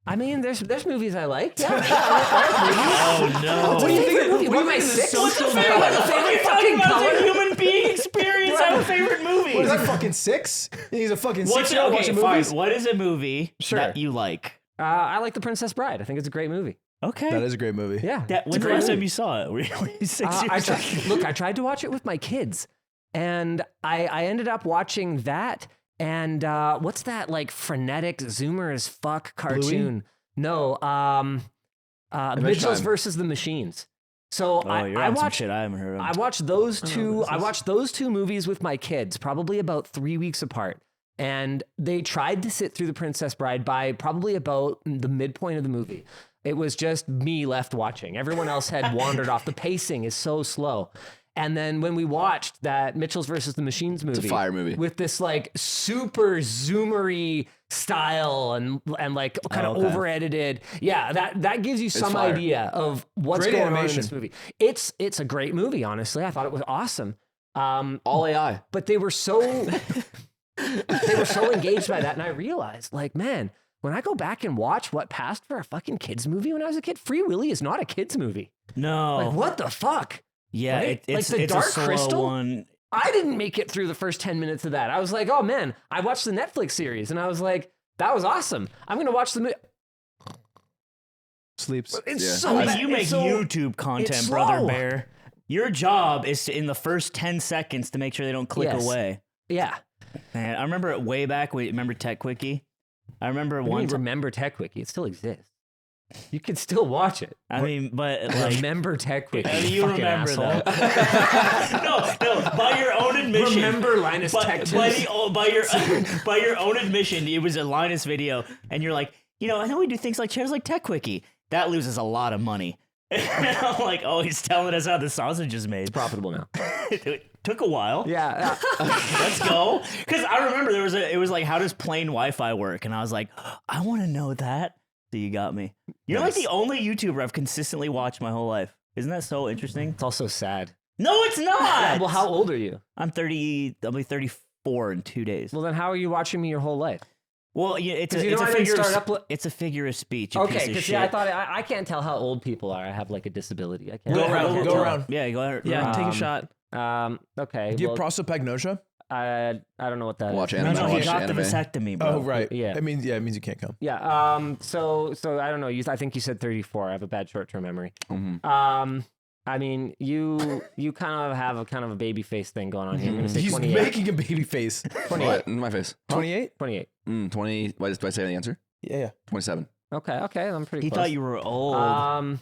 I mean, there's movies I like. Yeah. Oh no! What do you think? Movie? What am I, 6? What's the Favorite fucking fucking about color? the human being experience? I have a favorite movie. What is he, fucking 6? He's a fucking What's 6-year-old okay? watching Fine. movies? What is a movie Sure. that you like? I like The Princess Bride. I think it's a great movie. Okay. That is a great movie. Yeah. When's the great last time movie. you saw it? Were you 6 I years old? Look, I tried to watch it with my kids, and I ended up watching that. And what's that like frenetic Zoomer as fuck cartoon? No, Mitchells versus the Machines. So You're I on some watched shit I haven't heard of. I watched those two. I watched those two movies with my kids, probably about 3 weeks apart. And they tried to sit through The Princess Bride by probably about the midpoint of the movie. It was just me left watching. Everyone else had wandered off. The pacing is so slow. And then when we watched that Mitchells versus the Machines movie, It's a fire movie. with this like super zoomery style and like kind of okay. over edited, yeah, that gives you some fire. idea of what's Great going on in animation. this movie. It's a great movie, honestly. I thought it was awesome. All AI. But they were so engaged by that, and I realized, like, man, when I go back and watch what passed for a fucking kids movie when I was a kid, Free Willy is not a kids movie. No. Like, what the fuck? Yeah, Right? it's Like the it's Dark a slow Crystal? one. I didn't make it through the first 10 minutes of that. I was like, oh man, I watched the Netflix series, and I was like, that was awesome. I'm gonna watch the movie. Sleeps. It's Yeah. so Like, bad. you It's make so- YouTube content, it's brother slow. bear. Your job is to, in the first 10 seconds, to make sure they don't click Yes. away. Yeah. Man, I remember it way back. Remember Tech Quickie? I remember What do you one mean, time. remember TechWiki? It still exists. You can still watch it. I mean, but like, Remember TechWiki. I mean, you fucking remember asshole. that? no, by your own admission. Remember Linus Tech Tips. by your own admission, it was a Linus video, and you're like, I know we do things like chairs like Tech Quickie. That loses a lot of money. And I'm like, oh, he's telling us how the sausage is made. Profitable now. It took a while. Yeah. Let's go. Because I remember it was like, how does plain Wi-Fi work? And I was like, I want to know that. So you got me. You're like the only YouTuber I've consistently watched my whole life. Isn't that so interesting? It's also sad. No, it's not. Well, how old are you? I'm 30. I'll be 34 in 2 days. Well, then how are you watching me your whole life? Well, yeah, it's 'Cause a, you it's know a I didn't figure. start up It's a figure of speech. You Okay, piece of because shit. I thought I can't tell how old people are. I have like a disability. I can't. Go I around, can't go tell. around. Yeah, go ahead. Yeah, take a Um, shot. Okay. Do you well, have prosopagnosia? I don't know what that Watch is. anime. No, he watch got anime. the vasectomy, bro. Oh, right. Yeah. It means you can't come. Yeah. So I don't know. I think you said 34. I have a bad short-term memory. Mhm. I mean, you kind of have a kind of a baby face thing going on here. I'm gonna say He's 28. making a baby face. 28. What? In my face. 28? 28. 20. Why do I say the answer? Yeah. 27. Okay. I'm pretty He close. thought you were old.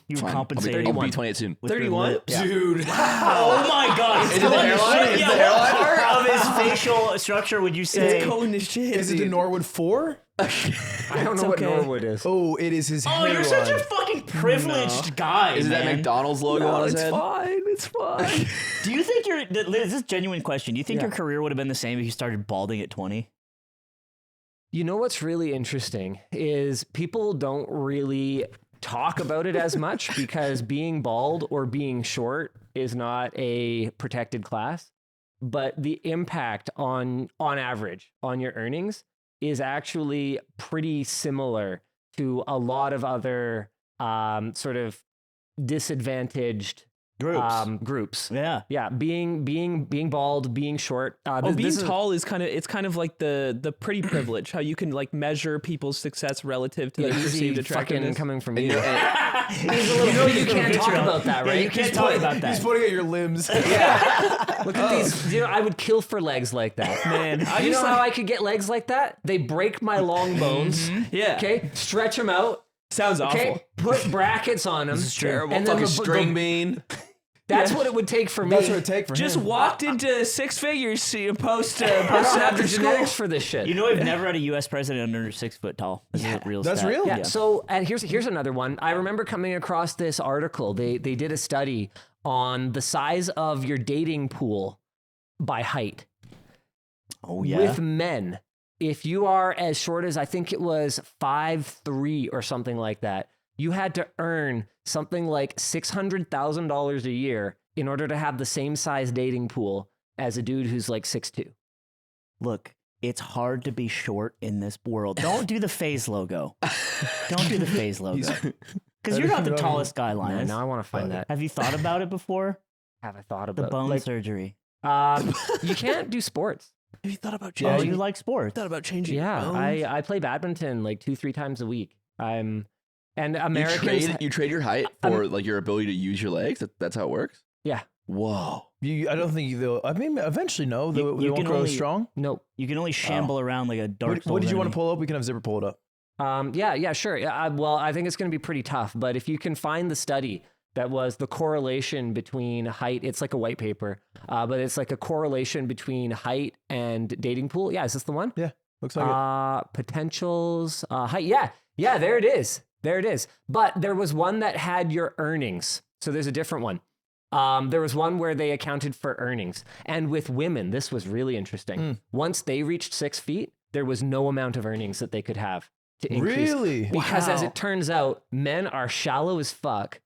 You were Fine. compensating. I'll be 28 soon. with your 31? lips. Yeah. Dude. Oh my god! Is it the hairline? Is it the what hairline? part of his facial structure would you say? It's cold as shit. Is it the Norwood 4? I don't know what okay. Norwood is. Oh, it is his Oh, hairline. you're such a fucking privileged guy, Is it that man. McDonald's logo on his it's head? fine. It's fine. Do you think this is a genuine question? Do you think Yeah. your career would have been the same if you started balding at 20? You know what's really interesting is people don't really talk about it as much because being bald or being short is not a protected class, but the impact on average on your earnings is actually pretty similar to a lot of other sort of disadvantaged groups. Yeah. Being bald, being short. Being tall is kind of like the pretty privilege. How you can like measure people's success relative to their easy perceived fucking attractiveness. coming from And you. you know, You know you can't talk about that, right? Yeah, you can't talk about that. He's pointing at your limbs. Look at these. You know, I would kill for legs like that. Man, You know how I could get legs like that? They break my long bones. yeah. Okay, stretch them out. Sounds awful. Okay, put brackets on them. This is terrible. And then fucking the string bean. That's what it would take for me. That's what it take for Just him. walked into six figures post I don't have after the school. genetics for this shit. You know, I've never had a U.S. president under 6 foot tall. This is a real That's stat. real? Yeah. So, and here's another one. I remember coming across this article. They did a study on the size of your dating pool by height. Oh yeah. With men. If you are as short as I think it was 5'3" or something like that, you had to earn something like $600,000 a year in order to have the same size dating pool as a dude who's like 6'2". Look, it's hard to be short in this world. Don't do the phase logo. Don't do the phase logo. Because you're not the tallest guy, Linus. Now I want to find that. Have you thought about it before? Have I thought The about bone surgery. You can't do sports. Have you thought about Oh, changing? you like sports? thought about changing? Yeah, bones? I play badminton like 2-3 times a week. And You Americans. trade your height for like your ability to use your legs. That's how it works. Yeah. Whoa. I don't think they'll. I mean, eventually, no. They You won't can grow only- as strong. Nope. You can only shamble around like a dark What did you want to enemy. pull up? We can have Zipper pull it up. Yeah, sure. Well, I think it's going to be pretty tough. But if you can find the study that was the correlation between height, it's like a white paper, but it's like a correlation between height and dating pool. Yeah, is this the one? Yeah, looks like it. Potentials, height. Yeah, there it is. There it is. But there was one that had your earnings. So there's a different one. There was one where they accounted for earnings. And with women, this was really interesting. Once they reached 6 feet, there was no amount of earnings that they could have to increase. Really? Because as Wow. it turns out, men are shallow as fuck.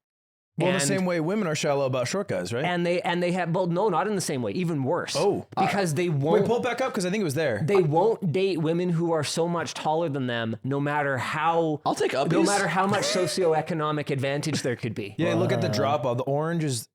Well, and, the same way women are shallow about short guys, right? and they have, well, no, not in the same way, even worse. Oh. Because they Wait, won't pull it back up because I think it was there. they won't date women who are so much taller than them, no matter how I'll take uppies. no matter how much socioeconomic advantage there could be. Yeah, look at the drop off. The orange is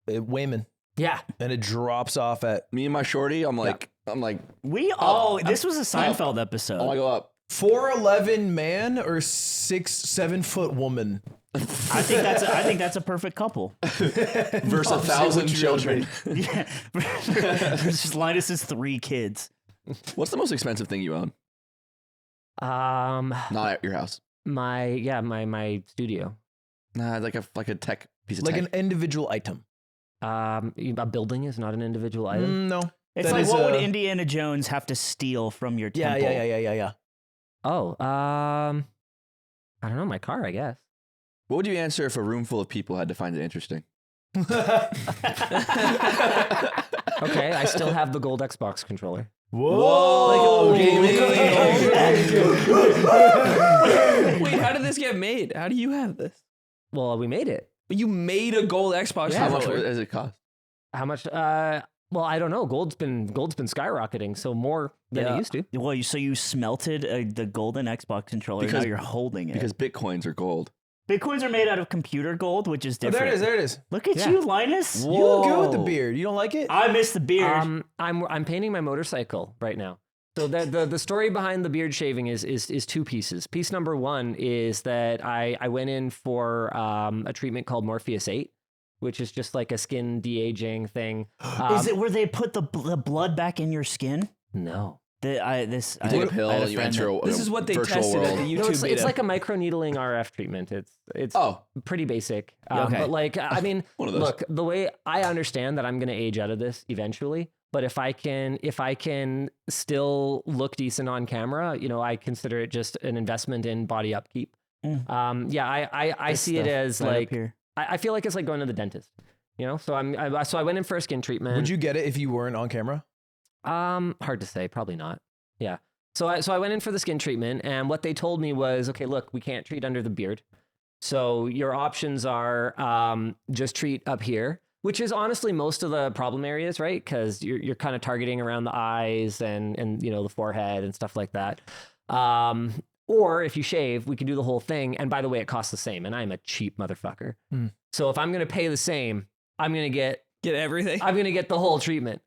Wayman, Yeah. and it drops off at Me and my shorty, I'm like, This was a Seinfeld episode. I want to go up. 4'11" man or 6'7" foot woman. I think that's a perfect couple. Versus 1,000 children. Yeah. Versus Linus's 3 kids. What's the most expensive thing you own? Not at your house. My studio. Nah, like a tech piece of Like tech. an individual item. A building is not an individual item. No. It's That like is, what would Indiana Jones have to steal from your Yeah, temple? yeah. Oh, I don't know, my car, I guess. What would you answer if a room full of people had to find it interesting? Okay, I still have the gold Xbox controller. Whoa! Wait, how did this get made? How do you have this? Well, we made it. You made a gold Xbox How much controller. does it cost? How much? Well, I don't know. Gold's been skyrocketing, so more than it used to. Well, so you smelted the golden Xbox controller. Because- now you're holding it. Because bitcoins are gold. Bitcoins are made out of computer gold, which is Oh, different. there it is. Look at Yeah. you, Linus. You look good with the Whoa. beard. You don't like it? I miss the beard. I'm painting my motorcycle right now. So the story behind the beard shaving is 2 pieces. Piece number 1 is that I went in for a treatment called Morpheus 8, which is just like a skin de-aging thing. Is it where they put the blood back in your skin? No. You take a pill and you enter a This is what they virtual tested world. at the No, YouTube it's beta. like a microneedling RF treatment. It's Oh, pretty basic. Okay. But like, I mean, One of those. look, the way I understand that I'm going to age out of this eventually, but if I can still look decent on camera, I consider it just an investment in body upkeep. I see it as right up like, here. I feel like it's like going to the dentist, So I went in for a skin treatment. Would you get it if you weren't on camera? Hard to say, probably not. Yeah. So I went in for the skin treatment, and what they told me was, okay, look, we can't treat under the beard. So your options are just treat up here, which is honestly most of the problem areas, right? Because you're kind of targeting around the eyes and the forehead and stuff like that. Or if you shave, we can do the whole thing. And by the way, it costs the same, and I'm a cheap motherfucker. So if I'm gonna pay the same, I'm gonna get everything. I'm gonna get the whole treatment.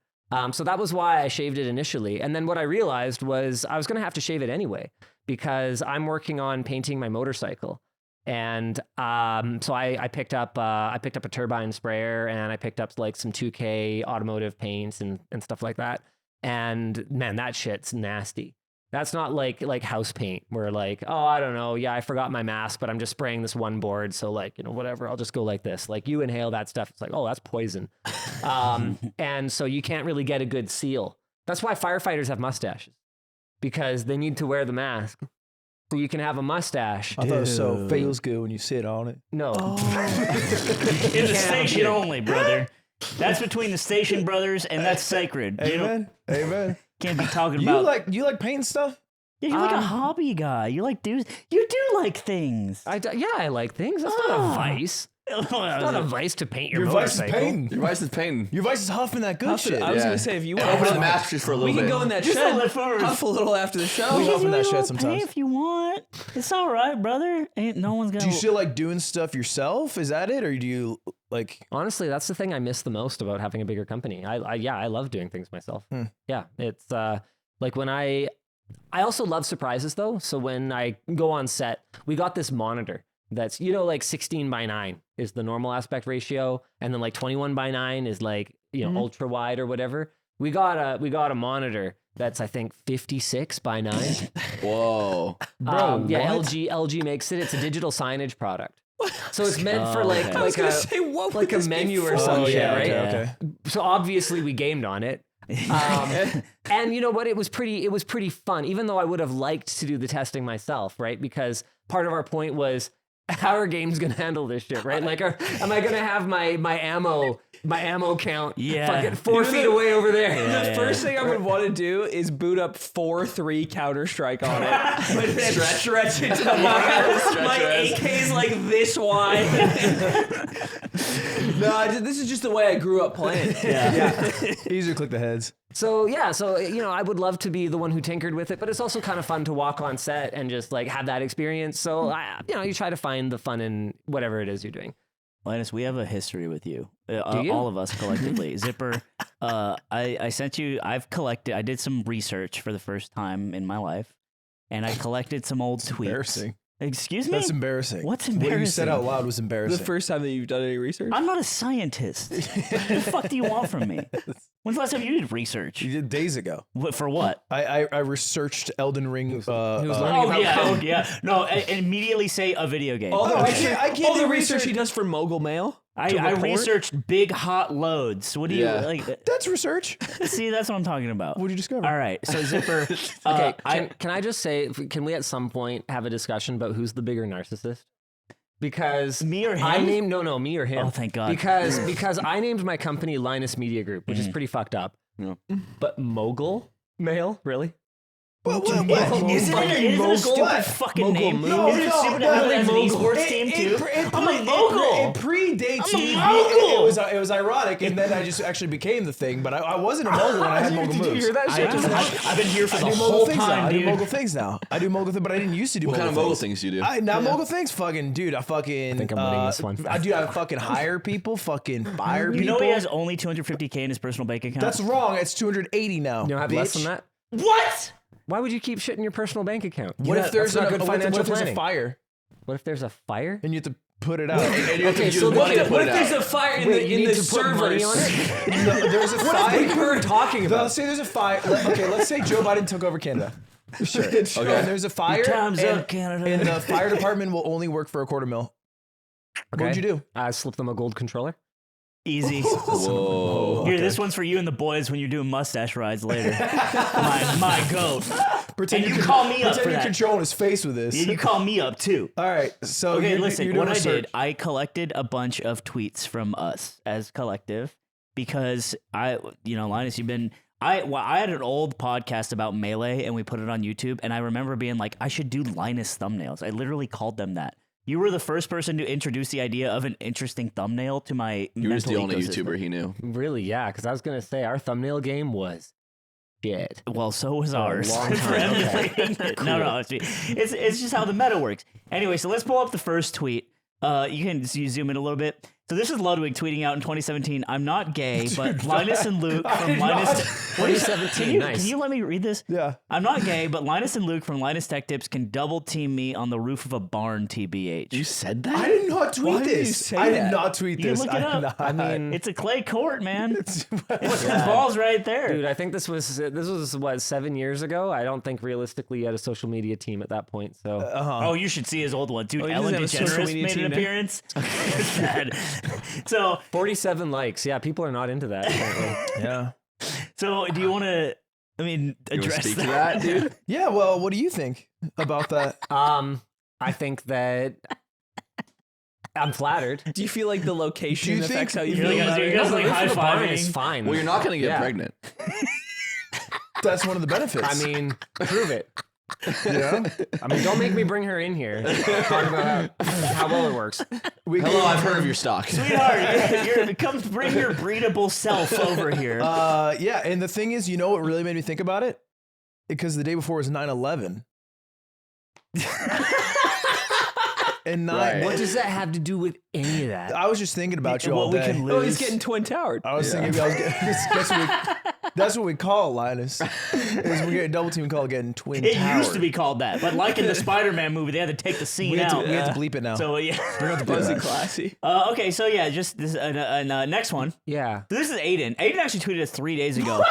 So that was why I shaved it initially. And then what I realized was I was going to have to shave it anyway because I'm working on painting my motorcycle. And so I picked up a turbine sprayer and I picked up like some 2K automotive paints and stuff like that. And man, that shit's nasty. That's not like house paint where like, oh, I don't know. Yeah, I forgot my mask, but I'm just spraying this one board. So like, whatever, I'll just go like this. Like you inhale that stuff. It's like, oh, that's poison. And so you can't really get a good seal. That's why firefighters have mustaches, because they need to wear the mask. So you can have a mustache. I thought it was so feels good when you sit on it. No. In the station only, brother. That's between the station brothers, and that's sacred. Amen. Amen. Can't be talking You about. like painting stuff? Yeah, you're like a hobby guy. You do like things. I like things. That's not a vice. It's not a vice to paint your vice is motorcycle. painting. Your vice is painting. Your vice is huffing that good shit. I was Yeah. gonna say, if you want, Open the masterpiece for a little we bit. can go in that Just shed, a little forward. huff a little after the show. We huff in that shed Pay sometimes. if you want. It's all right, brother. Ain't no one's gonna. Do you still like doing stuff yourself? Is that it, or do you like? Honestly, that's the thing I miss the most about having a bigger company. I love doing things myself. Yeah, it's like when I also love surprises though. So when I go on set, we got this monitor that's, like 16:9 is the normal aspect ratio, and then like 21:9 is like, ultra wide or whatever. We got a monitor that's, I think, 56:9. Whoa. Bro, yeah, what? LG makes it. It's a digital signage product. So it's meant for like okay. I was like gonna a say, what would like a this be menu or for? some shit, right? Okay. So obviously we gamed on it. And you know what? It was pretty fun, even though I would have liked to do the testing myself, right? Because part of our point was, how are games gonna handle this shit, right? Like, am I gonna have my ammo count fucking 4 feet away over there? The first thing I would want to do is boot up 4-3 Counter-Strike on it. Stretch into the wire. My AK's like this wide. No, this is just the way I grew up playing. Yeah. Easier to click the heads. So yeah, I would love to be the one who tinkered with it, but it's also kind of fun to walk on set and just like have that experience. So you try to find the fun in whatever it is you're doing. Linus, we have a history with you. you? All of us collectively. Zipper, I sent you. I did some research for the first time in my life, and I collected some old tweets. Embarrassing. Excuse me? That's embarrassing. What's What you embarrassing? said out loud was embarrassing. The first time that you've done any research? I'm not a scientist. What the fuck do you want from me? When's the last time you did research? You did days ago. For what? I researched Elden Ring. He was learning Oh yeah. No, and immediately say a video game. All the I research, can't all do the research research. he does for Mogul Mail. I report? researched big hot loads. What do you Yeah. like? That's research. See, that's what I'm talking about. What did you discover? All right, so Zipper. Okay, can I just say, can we at some point have a discussion about who's the bigger narcissist? Because Me or him? I named me or him. Oh, thank God. Because I named my company Linus Media Group, which is pretty fucked up. Yeah. But Mogul Mail, really? What? Isn't it a stupid fucking name? No, Isn't it no, stupid no, to have it as an Mogul. esports team too? I'm a It mogul. predates I'm a you. mogul. It was ironic, and then I just actually became the thing. But I wasn't a mogul when I had mogul moves. Did you hear that shit? I've been here for I the do mogul whole things now. time, I do dude. mogul things now. I do mogul things, but I didn't used to do What mogul kind of mogul things. things do you do? Now mogul things, fucking dude. I think I'm winning this one. I fucking hire people, fucking fire people. You know he has only 250K in his personal bank account. That's wrong. It's 280 now. You don't have less than bitch. that? what? Why would you keep shit in your personal bank account? What if there's not a good what if financial there's a planning? fire What if there's a fire? and you have to put it out? And you have to Okay, use so money to what put What it if there's out. a fire in Wait, you the need to put money servers? on it? No, there's a fire. What are you talking about? Let's say there's a fire. Okay, let's say Joe Biden took over Canada. Sure. Okay. And there's a fire. Time's and, up, Canada. And the fire department will only work for $250,000. What would you do? I slip them a gold controller. Easy. Whoa. Here, this one's for you and the boys when you're doing mustache rides later. my goat. Pretend And you call me up pretend for you're that. controlling his face with this. Yeah, you call me up too. All right. So Okay, you're listen, doing what I research. did, I collected a bunch of tweets from us as collective because Linus, I had an old podcast about Melee and we put it on YouTube, and I remember being like, I should do Linus thumbnails. I literally called them that. You were the first person to introduce the idea of an interesting thumbnail to my You were just the mental only ecosystem. YouTuber he knew. Really, yeah, because I was going to say our thumbnail game was shit. Well, so was ours. long time, For everything. No, it's just how the meta works. Anyway, so let's pull up the first tweet. You can zoom in a little bit. So this is Ludwig tweeting out in 2017. I'm not gay, but Linus and Luke from Linus. 2017. Nice. Can you let me read this? Yeah. I'm not gay, but Linus and Luke from LinusTechTips can double team me on the roof of a barn. TBH. You said that? I did not tweet Why did you this. say I that? did not tweet You this. can look it I did up. not. I mean, It's a clay court, man. It's- The ball's right there. dude, I think this was what 7 years ago. I don't think realistically you had a social media team at that point. So Oh, you should see his old one, dude. Oh, he Ellen doesn't have a social DeGeneres media made team an now. appearance. It's bad. So 47 likes. Yeah, people are not into that. Apparently. yeah. So, do you want to? I mean, You wanna address speak that. to that, dude? Yeah. Well, what do you think about that? I think that I'm flattered. Do you feel like the location Do you affects think- how you You're feel like, about you're it? guys The like roof of the barn is high-fiving. fine. Well, you're not going to get Yeah. pregnant. That's one of the benefits. I mean, prove it. you know? I mean, don't make me bring her in here. Talk about how well it works. Hello, I've heard of your stock. Sweetheart, come bring your breedable self over here. Yeah, and the thing is, you know what really made me think about it? Because the day before was 9/11. And Right. What does that have to do with any of that? I was just thinking about you all What we day. can Oh, lose. he's getting twin towered. I was thinking, that's what we call it, Linus. Is we get a double team call getting twin It towered. used to be called that, but like in the Spider-Man movie, they had to take the scene We have, out. to, we have to bleep it now. So yeah. Buzzy classy. Okay, so yeah, just this next one. Yeah. So this is Aiden. Aiden actually tweeted us 3 days ago.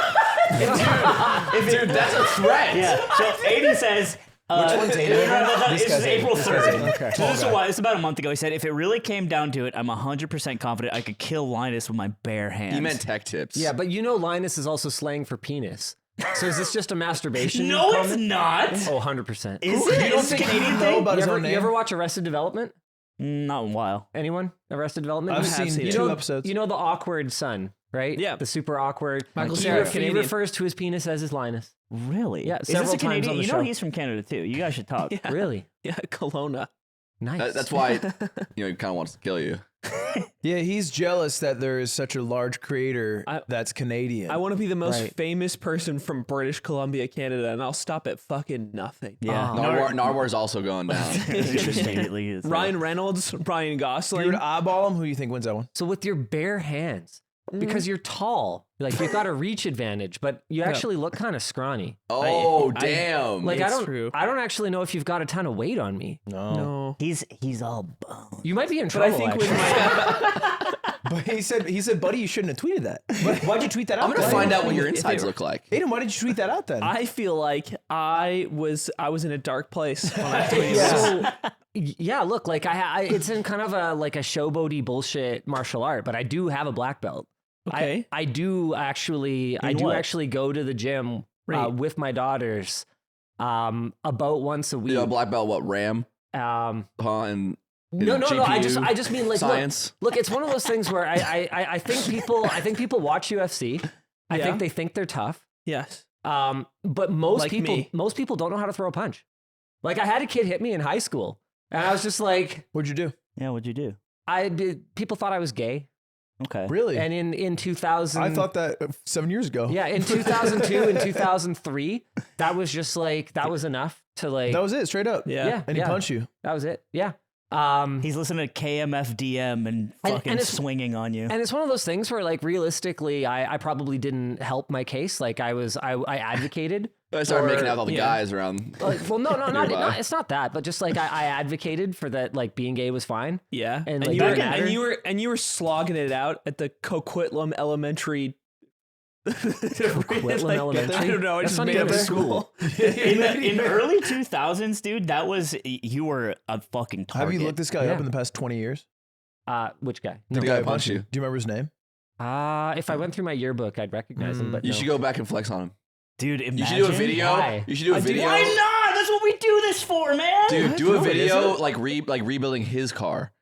Dude, that's a threat. Yeah. So Aiden says. Which one's Aiden? This This guy's is Aiden. April This guy's 3rd. Aiden. Okay. So this is why. It's about a month ago. He said, if it really came down to it, I'm 100% confident I could kill Linus with my bare hands. You meant tech tips. Yeah, but you know Linus is also slang for penis. So is this just a masturbation? No, it's comment? not. Oh, 100%. Is it? You don't Is it think he Canadian know thing? about You his ever, own name? you ever watch Arrested Development? Not in a while. Anyone? Arrested Development? I've You- seen seen you 2 know, episodes. You know the awkward son, right? Yeah. The super awkward. Michael He Cera, he Canadian. refers to his penis as his Linus. Really? Yeah, Is several this a times Canadian? on the You know show. he's from Canada too. You guys should talk. Yeah. Really? Yeah, Kelowna. Nice. That's why, he kind of wants to kill you. Yeah, he's jealous that there is such a large creator that's Canadian. I want to be the most Right. famous person from British Columbia, Canada, and I'll stop at fucking nothing. Yeah. Oh. Narwar's also going down. Immediately is. Ryan Reynolds, Ryan If you Gosling. were to eyeball him, who do you think wins that one? So with your bare hands, because you're tall, like you've got a reach advantage, but you actually look kind of scrawny. Oh, damn. Like It's I don't, true. I don't actually know if you've got a ton of weight on me. No. He's all bone. You might be in But I trouble. think with actually. my But he said, buddy, you shouldn't have tweeted that. Why'd you tweet that out? I'm going to then? find out what your If insides they were- look like. Aiden, why did you tweet that out then? I feel like I was in a dark place when I tweeted this. So yeah, look, like it's in kind of a like a showboaty bullshit martial art, but I do have a black belt. Okay. I do actually what? actually go to the gym Right. with my daughters about once a week. You know, black belt, what, RAM? Um, And no, I GPU, just mean like science. Look, it's one of those things where I think people watch UFC. I Yeah. think they think they're tough. Yes. But most Like me. people don't know how to throw a punch. Like I had a kid hit me in high school, and I was just like, What'd you do? Yeah, what'd you do? people thought I was gay. Okay. Really? And in 2000, I thought that 7 years ago. yeah, in 2002 and 2003, that was just like that was enough to like That was it, straight up. Yeah. yeah, And he punched you. that was it. Yeah. He's listening to KMFDM and fucking and it's- swinging on you. And it's one of those things where, like, realistically, I probably didn't help my case. Like, I advocated. I started making out with all the yeah. guys around. Like, well, no, Nearby. it's not that, but just like I advocated for that, like being gay was fine. Yeah. And, And, like, you were, didn't matter. and you were slogging it out at the Coquitlam Elementary. Coquitlam Elementary? I don't know. I That's just not made even up a a school. school. in the early 2000s, dude, that was you were a fucking target. Have you looked this guy up Yeah. in the past 20 years? Which guy? The guy who punched you. Do you remember his name? If I went through my yearbook, I'd recognize him. But You no. should go back and flex on him. Dude, imagine. You should do a video. Why? You should do a video. Why not? That's what we do this for, man. Dude, do a No, it video isn't. like rebuilding his car,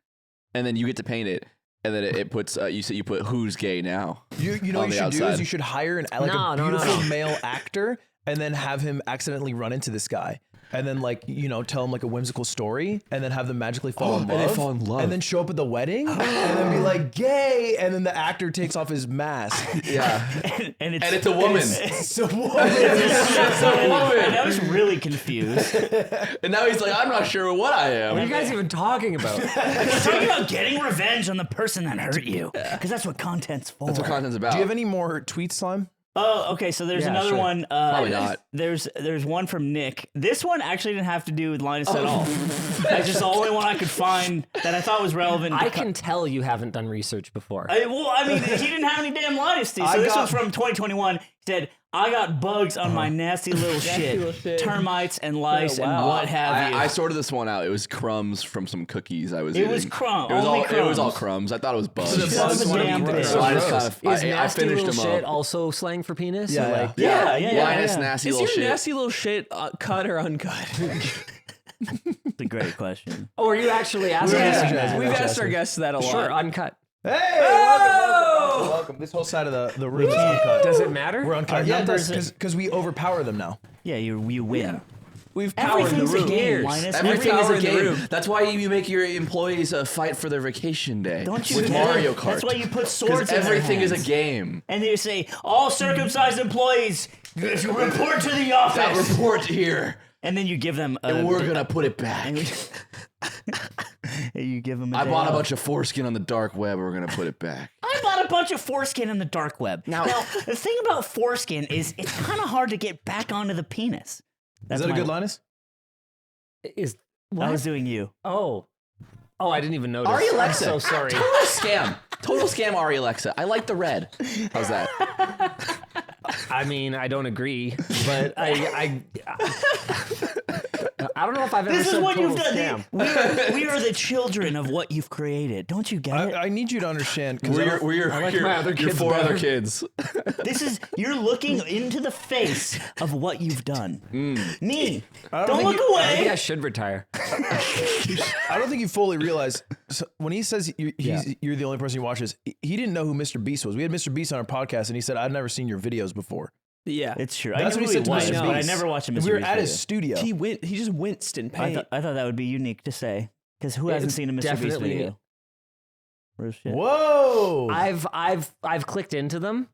and then you get to paint it, and then it puts you put who's gay now. You know On what you the should do outside. is you should hire a No. beautiful male actor and then have him accidentally run into this guy. and then like, you know, tell them like a whimsical story and then have them magically fall in love. And they fall in love. And then show up at the wedding and then be like, gay. And then the actor takes off his mask. Yeah. and it's a woman. It's a woman. And I was really confused. And now he's like, I'm not sure what I am. What are you guys even talking about? We're talking about getting revenge on the person that hurt you, because that's what content's for. That's what content's about. Do you have any more tweets, Slime? Oh, okay. So there's another sure. one. Probably not. There's one from Nick. This one actually didn't have to do with Linus at all. That's just the only one I could find that I thought was relevant. I can tell you haven't done research before. I mean, he didn't have any damn Linus. So this was from 2021. He said, I got bugs on my nasty little shit. Termites and lice and what have you. I sorted this one out. It was crumbs from some cookies I was eating. It was crumbs. It was all crumbs. I thought it was bugs. Bugs one of damn the thing. So I just kind of, Is I nasty finished little them shit up. also slang for penis? Yeah, Or like, Yeah. Linus, nasty Is little your shit. nasty little shit cut or uncut? It's a great question. Oh, are you actually asking us? Yeah. We've asked our guests that a lot. Sure, uncut. Hey, welcome. This whole side of the room is uncut. Does it matter? We're uncut. Our Yeah, numbers because we overpower them now. Yeah, you win. We've powered the Everything's a room. game, Linus. Everything is power a in the game. room. That's why you make your employees fight for their vacation day. Don't you with get it? Mario Kart? That's why you put swords Because in their everything is a hands. game. And they say, all circumcised employees, report to the office. That report here, And then you give them a... and we're gonna put it back. You give them a I day bought a off. bunch of foreskin on the dark web. We're gonna put it back. I bought a bunch of foreskin in the dark web. Now the thing about foreskin is it's kind of hard to get back onto the penis. Is that a good Linus? Is what? I was doing you. Oh, I didn't even notice. Ari Alexa. I'm so sorry. Total scam, Ari Alexa. I like the red. How's that? I mean, I don't agree, but I don't know if I've ever This is said what total you've done. scam. We are the children of what you've created. Don't you get it? I need you to understand. 'Cause We're my other your kids four better. other kids. This is you're looking into the face of what you've done. Me. don't Don't think look you- I think away. I should retire. I don't think you fully realize when he says you're the only person he watches. He didn't know who Mr. Beast was. We had Mr. Beast on our podcast, and he said, "I'd never seen your videos before." Yeah. It's true. That's I knew what he said to was, Mr. but I Beast. never watched a Mr. We were Beast at his video. studio. He just winced in pain. I thought that would be unique to say because who hasn't It's seen a Mr. Beast definitely video? Real shit. Whoa! I've clicked into them,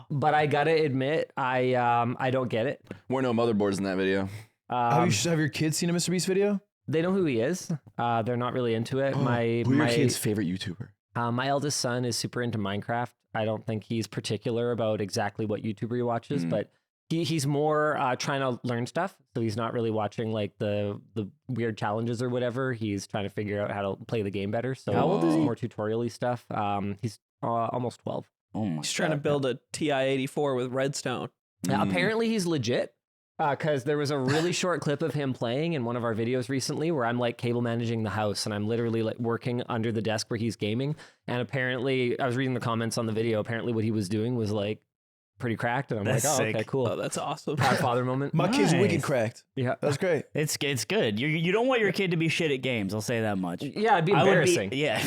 but I gotta admit I don't get it. Were no motherboards in that video. have your kids seen a Mr. Beast video? They know who he is. They're not really into it. Who your kid's favorite YouTuber? My eldest son is super into Minecraft. I don't think he's particular about exactly what YouTuber he watches, but he's more trying to learn stuff. So he's not really watching like the weird challenges or whatever. He's trying to figure out how to play the game better. So How old is he? More tutorial-y stuff. He's almost 12. Oh my He's trying to build a TI-84 with redstone. Now, apparently he's legit. Because there was a really short clip of him playing in one of our videos recently where I'm like cable managing the house and I'm literally like working under the desk where he's gaming. And apparently I was reading the comments on the video. Apparently what he was doing was like pretty cracked. And I'm That's like, oh, sick. okay, cool. Oh, that's awesome. Proud father moment. My kid's Nice. wicked cracked. Yeah. That's great. It's good. You don't want your kid to be shit at games. I'll say that much. Yeah, it'd be I would embarrassing. yeah.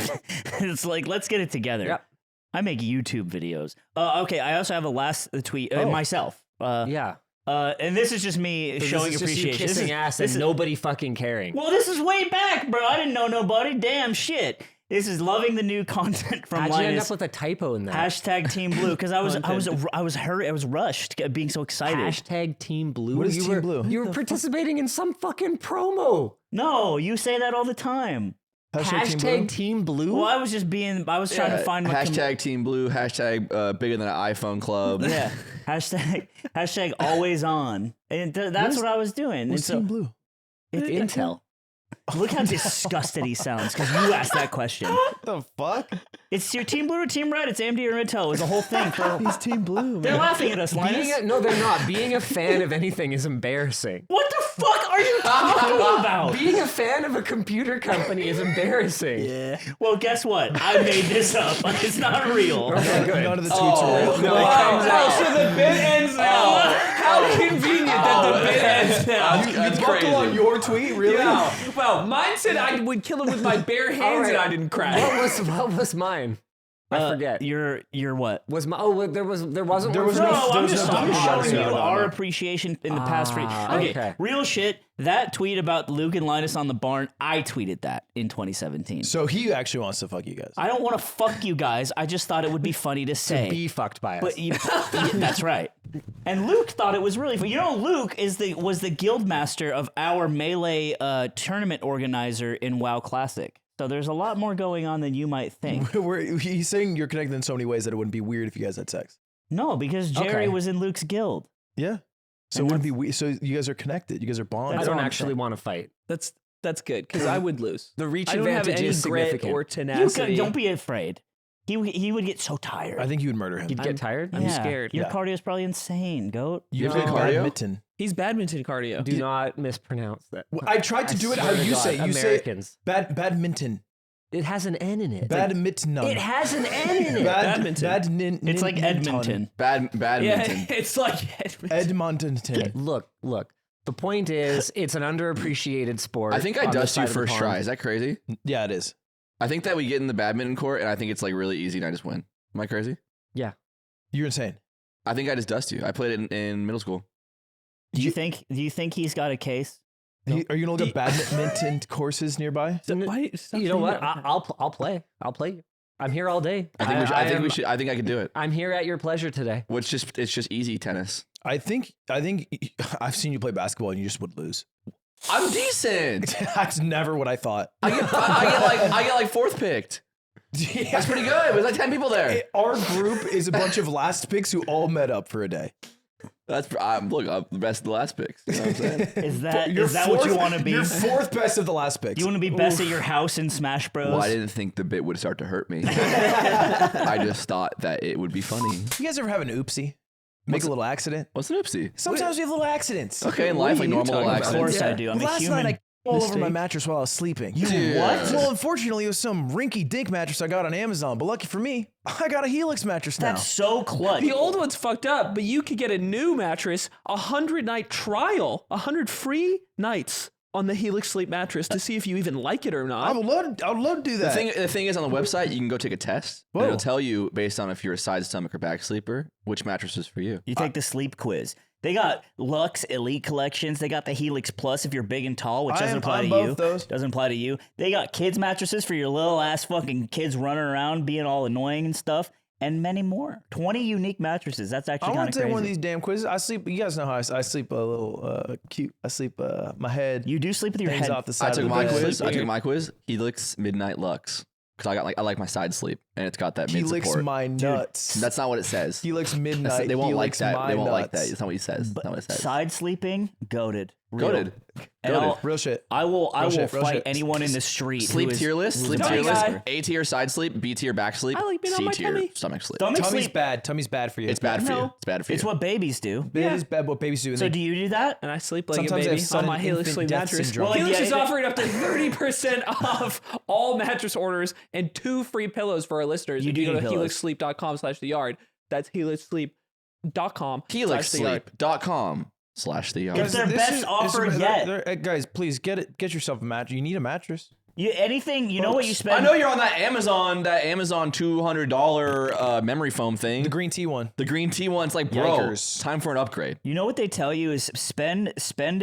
It's like let's get it together. Yep. I make YouTube videos. Okay. I also have a last tweet Oh. myself. Yeah. And this is just me showing this is just you appreciation. kissing ass and nobody fucking caring. Well, this is way back, bro. I didn't know nobody. Damn shit. This is loving the new content from How'd you end Linus. up with a typo in that? Hashtag Team Blue because I was hurt. I was rushed, being so excited. Hashtag Team Blue. What is you Team were, Blue? You were participating in some fucking promo. No, you say that all the time. Hashtag Team Blue. Well, I was trying to find what hashtag Team Blue. Hashtag bigger than an iPhone club. yeah. Hashtag always on. And that's what I was doing. What's And Team Blue? It's Intel. look how disgusted he sounds because you asked that question. What the fuck? It's your Team Blue or Team Red. It's AMD or Intel. It was the whole thing. He's Team Blue. They're laughing at us, Linus. No, they're not. Being a fan of anything is embarrassing. What the fuck are you talking about? Being a fan of a computer company is embarrassing. Yeah. Well, guess what? I made this up. It's not real. None of the tweets are real. No, Oh, so the bit ends now. How convenient that the bit ends now. That's Buckle crazy. on your tweet, really? Yeah. Well, mine said I would kill him with my bare hands and I didn't crack. What was mine? I forget. You're what? Was my there wasn't There one was for no- me? No, I'm there's just no showing you no, no. our appreciation in the past. Okay. Real shit. That tweet about Luke and Linus on the barn, I tweeted that in 2017. So he actually wants to fuck you guys. I don't want to fuck you guys. I just thought it would be funny to say. Be fucked by us. But that's right. And Luke thought it was really funny. You know, Luke was the guild master of our Melee tournament organizer in WoW Classic. So there's a lot more going on than you might think. He's saying you're connected in so many ways that it wouldn't be weird if you guys had sex. No, because Jerry Okay. was in Luke's guild. Yeah. So it wouldn't be weird. So you guys are connected. You guys are bonded. I That's don't all I'm actually saying. want to fight. That's good because I would lose. The reach I don't have advantage any is grit significant. or You tenacity. don't be afraid. He would get so tired. I think you would murder him. You'd get tired? I'm scared. Your Yeah. cardio is probably insane, goat. You No. play Cardio? badminton. He's badminton cardio. Do not mispronounce that. Well, I tried to do it how swear to you God, say. You Americans. say badminton. It has an N in it. Badminton. It has an N in it. Badminton. Badminton. It's like Edmonton. Badminton. Yeah, it's like Edmonton. Look. The point is, it's an underappreciated sport. I think I on the dust side you of the first pond. try. Is that crazy? Yeah, it is. I think that we get in the badminton court, and I think it's like really easy, and I just win. Am I crazy? You're insane. I think I just dust you. I played it in middle school. Do you think he's got a case? Are you gonna look up badminton courses nearby? Why, You know what? I'll play. I'll play you. I'm here all day. I think we should. I think I could do it. I'm here at your pleasure today. It's just easy tennis. I think I've seen you play basketball and you just would lose. I'm decent. That's never what I thought. I get like fourth picked. That's pretty good. There's like 10 people there. Our group is a bunch of last picks who all met up for a day. Look, I'm the best of the last picks. You know what I'm saying? Is that You're what you fourth- want to be? You're fourth best of the last picks. You want to be best at your house in Smash Bros? Well, I didn't think the bit would start to hurt me. I just thought that it would be funny. You guys ever have an oopsie? Make a little accident? What's an oopsie? Sometimes we have little accidents. Okay, in What life, are like you normal talking about? Of course accidents. I do. I'm a Last human. night I all over my mistake. mattress while I was sleeping. Dude. What? Well, unfortunately, it was some rinky-dink mattress I got on Amazon. But lucky for me, I got a Helix mattress now. That's so clutch. The old one's fucked up, but you could get a new mattress, 100-night trial, 100 free nights on the Helix Sleep mattress to see if you even like it or I not. would love to do that. The thing is, on the website, you can go take a test. And Whoa. it'll tell you, based on if you're a side stomach or back sleeper, which mattress is for you. You take the sleep quiz. They got Luxe Elite collections. They got the Helix Plus if you're big and tall, which doesn't apply to both you. those. Doesn't apply to you. They got kids mattresses for your little ass fucking kids running around being all annoying and stuff, and many more. 20 unique mattresses. That's actually I kind want of to take crazy. one of these damn quizzes. I sleep. You guys know how I sleep a little cute. I sleep my head. You do sleep with your hangs head. off the side I took of the my bed. quiz. I took my quiz. Helix Midnight Lux, because I like my side sleep, and it's got that mid Helix support. my nuts. That's not what it says. Helix That's- midnight. they won't like Helix that. my They won't like nuts. that. It's not what he says. That's not what it says. Side sleeping, goated. Real. Goated. And Goated. I'll- Real shit. I will shit, real fight shit. anyone in the street. Sleep who is- tier list. Sleep Tummy tier list. guy. A tier side sleep. B tier back sleep. I like being on C my tier tummy. stomach sleep. Stomach Tummy's sleep. bad. Tummy's bad for you. It's bad for you. No. It's bad for you. It's what babies do. It is bad what babies do. And So they- do you do that? And I sleep like Sometimes a I have baby sudden on my Helix infant Sleep death mattress. syndrome. Well, Helix yeah, is offering up to 30% off all mattress orders and 2 free pillows for our listeners. You if do you go need to pillows. helixsleep.com/theyard. That's helixsleep.com. HelixSleep.com/theyard. It's their best offer yet. Guys, please get yourself a mattress. You need a mattress. Anything, you know what you spend. I know you're on that Amazon $200 memory foam thing. The green tea one. The green tea one. It's like, bro, Yikers. time for an upgrade. You know what they tell you is spend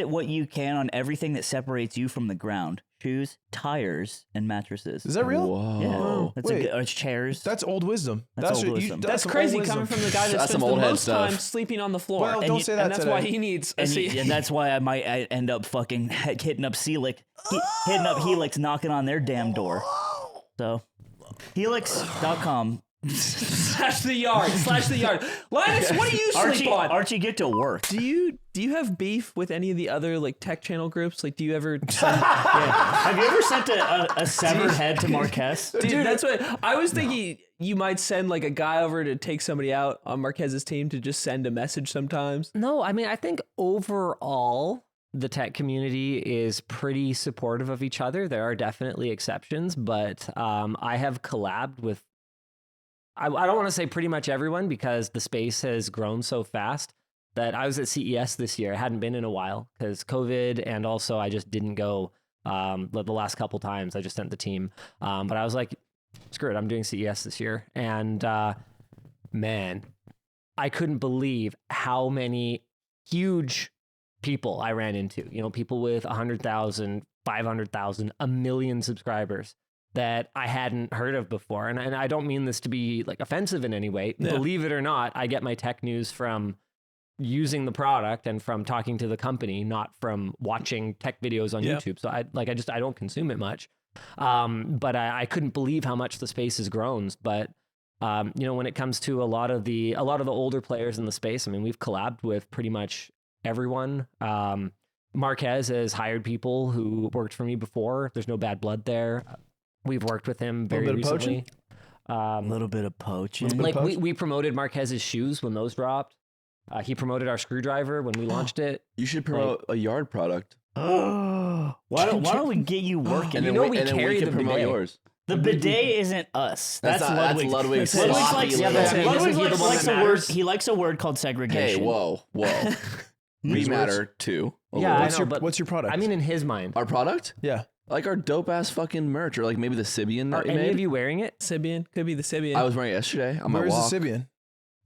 what you can on everything that separates you from the ground. Shoes, tires, and mattresses. Is that real? Whoa. That's Wait. or chairs. That's old wisdom. That's old wisdom. That's some crazy old coming wisdom. from the guy that That's spends some the old head most stuff. time sleeping on the floor. Well, And don't you- say that and that's today. why he needs a and, seat. and that's why I might end up fucking hitting up Helix, hitting up Helix, knocking on their damn door. So, Helix.com. slash the yard. Linus, what do you sleep on? Archie, get to work. Do you have beef with any of the other like tech channel groups? Like, do you ever send, Have you ever sent a severed head to Marquez? Dude, that's what I was thinking. You might send like a guy over to take somebody out on Marquez's team to just send a message sometimes. No, I mean, I think overall, the tech community is pretty supportive of each other. There are definitely exceptions, but I have collabed with, I don't want to say pretty much everyone because the space has grown so fast that I was at CES this year. I hadn't been in a while because COVID, and also I just didn't go the last couple times. I just sent the team. But I was like, screw it, I'm doing CES this year. And man, I couldn't believe how many huge people I ran into. You know, people with 100,000, 500,000, a million subscribers that I hadn't heard of before. And I don't mean this to be like offensive in any way. Yeah. Believe it or not, I get my tech news from using the product and from talking to the company, not from watching tech videos on YouTube. So I don't consume it much. But I couldn't believe how much the space has grown. But you know, when it comes to a lot of the older players in the space, I mean, we've collabed with pretty much everyone. Marquez has hired people who worked for me before. There's no bad blood there. We've worked with him very recently. A little bit of poaching. Like we promoted Marquez's shoes when those dropped. He promoted our screwdriver when we launched it. You should promote a yard product. Why don't we get you working? And you know we carry the promote bidet. yours. The bidet isn't us. That's Ludwig's. Ludwig's. Sloppy Ludwig little- likes a word. He likes a word called segregation. Hey, whoa. We matter too. Yeah, What's I know, your but What's your product? I mean, in his mind. Our product? yeah. Like our dope ass fucking merch, or like maybe the Sibian Are that we any made. of you wearing it? Sibian. Could be the Sibian. I was wearing it yesterday on my Where's walk. the Sibian?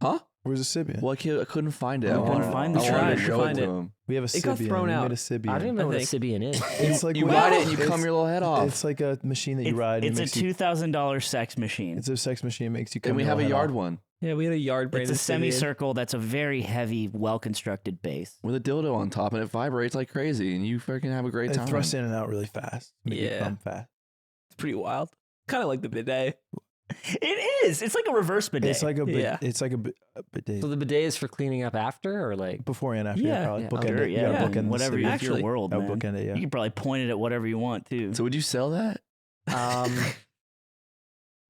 Huh? Where's the Sibian? Well, I couldn't find it. Oh, I wanted, couldn't find the I wanted tribe to to show it find to it. him. We have a It Sibian. got thrown We out. made a Sibian. I don't even know I what a think. Sibian is. It's like You when- ride it and you it's- come your little head off. It's like a machine that you ride. It's and a it makes you, $2,000 sex machine. It's a sex machine. It makes you come and we your have a little head yard off. one Yeah, we had a yard It's branded a Sibian. semicircle that's a very heavy, well-constructed base. with a dildo on top, and it vibrates like crazy, and you freaking have a great It time. thrusts in and out really fast. Make you Yeah. come fast. It's pretty wild. Kind of like the bidet. It is. It's like a reverse bidet. It's like a bit. Yeah. It's like a bidet. So the bidet is for cleaning up after, or like? Before and after. Yeah. Probably Yeah, bookend Sure, it. You gotta yeah. bookend the Whatever. Sibian. It's Actually, your world, I'll man. bookend it. Yeah. You can probably point it at whatever you want too. So would you sell that?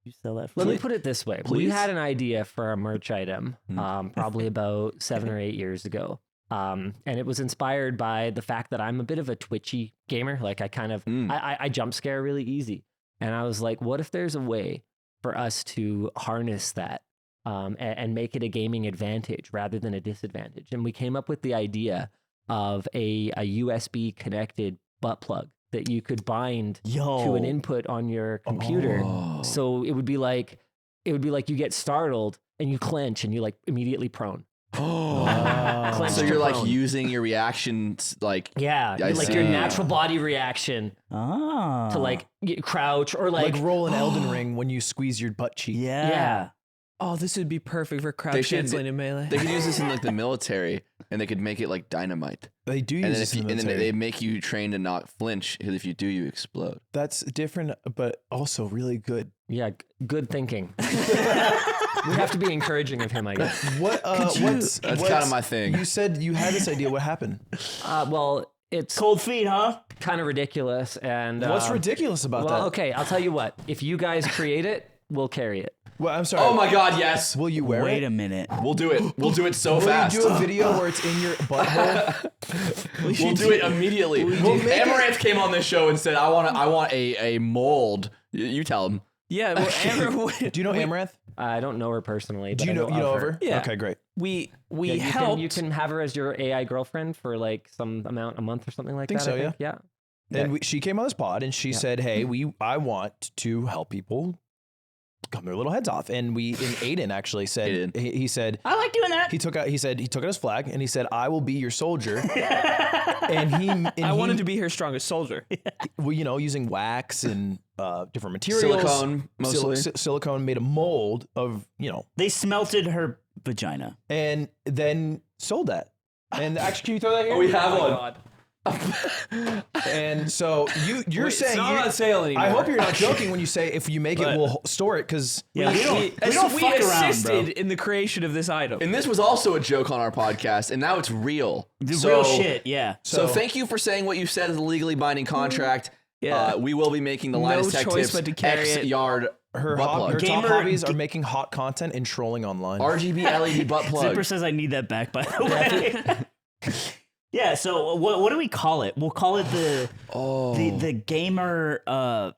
You sell that for Let me free? put it this way. We Please? had an idea for a merch item probably about 7 or 8 years ago. And it was inspired by the fact that I'm a bit of a twitchy gamer. Like I kind of, I jump scare really easy. And I was like, what if there's a way for us to harness that and make it a gaming advantage rather than a disadvantage? And we came up with the idea of a USB connected butt plug that you could bind to an input on your computer. Oh. So it would be like you get startled and you clench and you like immediately prone. Clench So to you're like prone. using your reactions like Yeah, I like your see. natural body reaction Ah. to like crouch or like, Like roll an Elden Ring when you squeeze your butt cheek. Yeah. Yeah. Oh, this would be perfect for They crouch should- canceling in melee. they could use this in like the military, and they could make it like dynamite. They do And use then this if in you, the and then military. they make you train to not flinch, because if you do, you explode. That's different, but also really good. yeah, good thinking. We have to be encouraging of him, I guess. What? That's kind of my thing. You said you had this idea. What happened? Well, it's Cold feet, huh? kind of ridiculous. And What's ridiculous about well, that? okay, I'll tell you what. If you guys create it, we'll carry it. Well, I'm sorry. Oh my God, yes. Will you wear Wait it? a minute. We'll do it. We'll do it so Will fast. you do a video where it's in your butthole? We'll do it immediately. Amaranth came on this show and said, "I want a mold." You tell him. Yeah, well, Amber, Do you know Amaranth? I don't know her personally. But Do you know I you know of of her? Yeah. Okay, great. we Yeah, helped. you can have her as your AI girlfriend for like some amount a month or something like Think that. so, I think. Yeah. And she came on this pod and she said, "Hey, I want to help people come their little heads off." And Aiden actually said, Aiden. he said I like doing that. he took out his flag and he said, "I will be your soldier." and I wanted to be her strongest soldier. well, you know, using wax and different materials, Silicone, mostly. silicone, made a mold of, you know, They smelted her vagina. and then sold that. And actually, can you throw that here? We have one. God. And so you're Wait, saying it's not on sale anymore. I hope you're not joking when you say if you make it, But- we'll store it because Yeah, we don't we fuck around, assisted bro. in the creation of this item. And this was also a joke on our podcast, and now it's real. The So- real shit, yeah. So So- thank you for saying what you said is a legally binding contract. Yeah. We will be making the No Linus Tech choice Tips but to carry X it. yard her butt top plug. Gamer- hobbies are making hot content and trolling online. RGB LED butt plug. Zipper says I need that back, by the way. Yeah, so what do we call it? We'll call it the gamer, the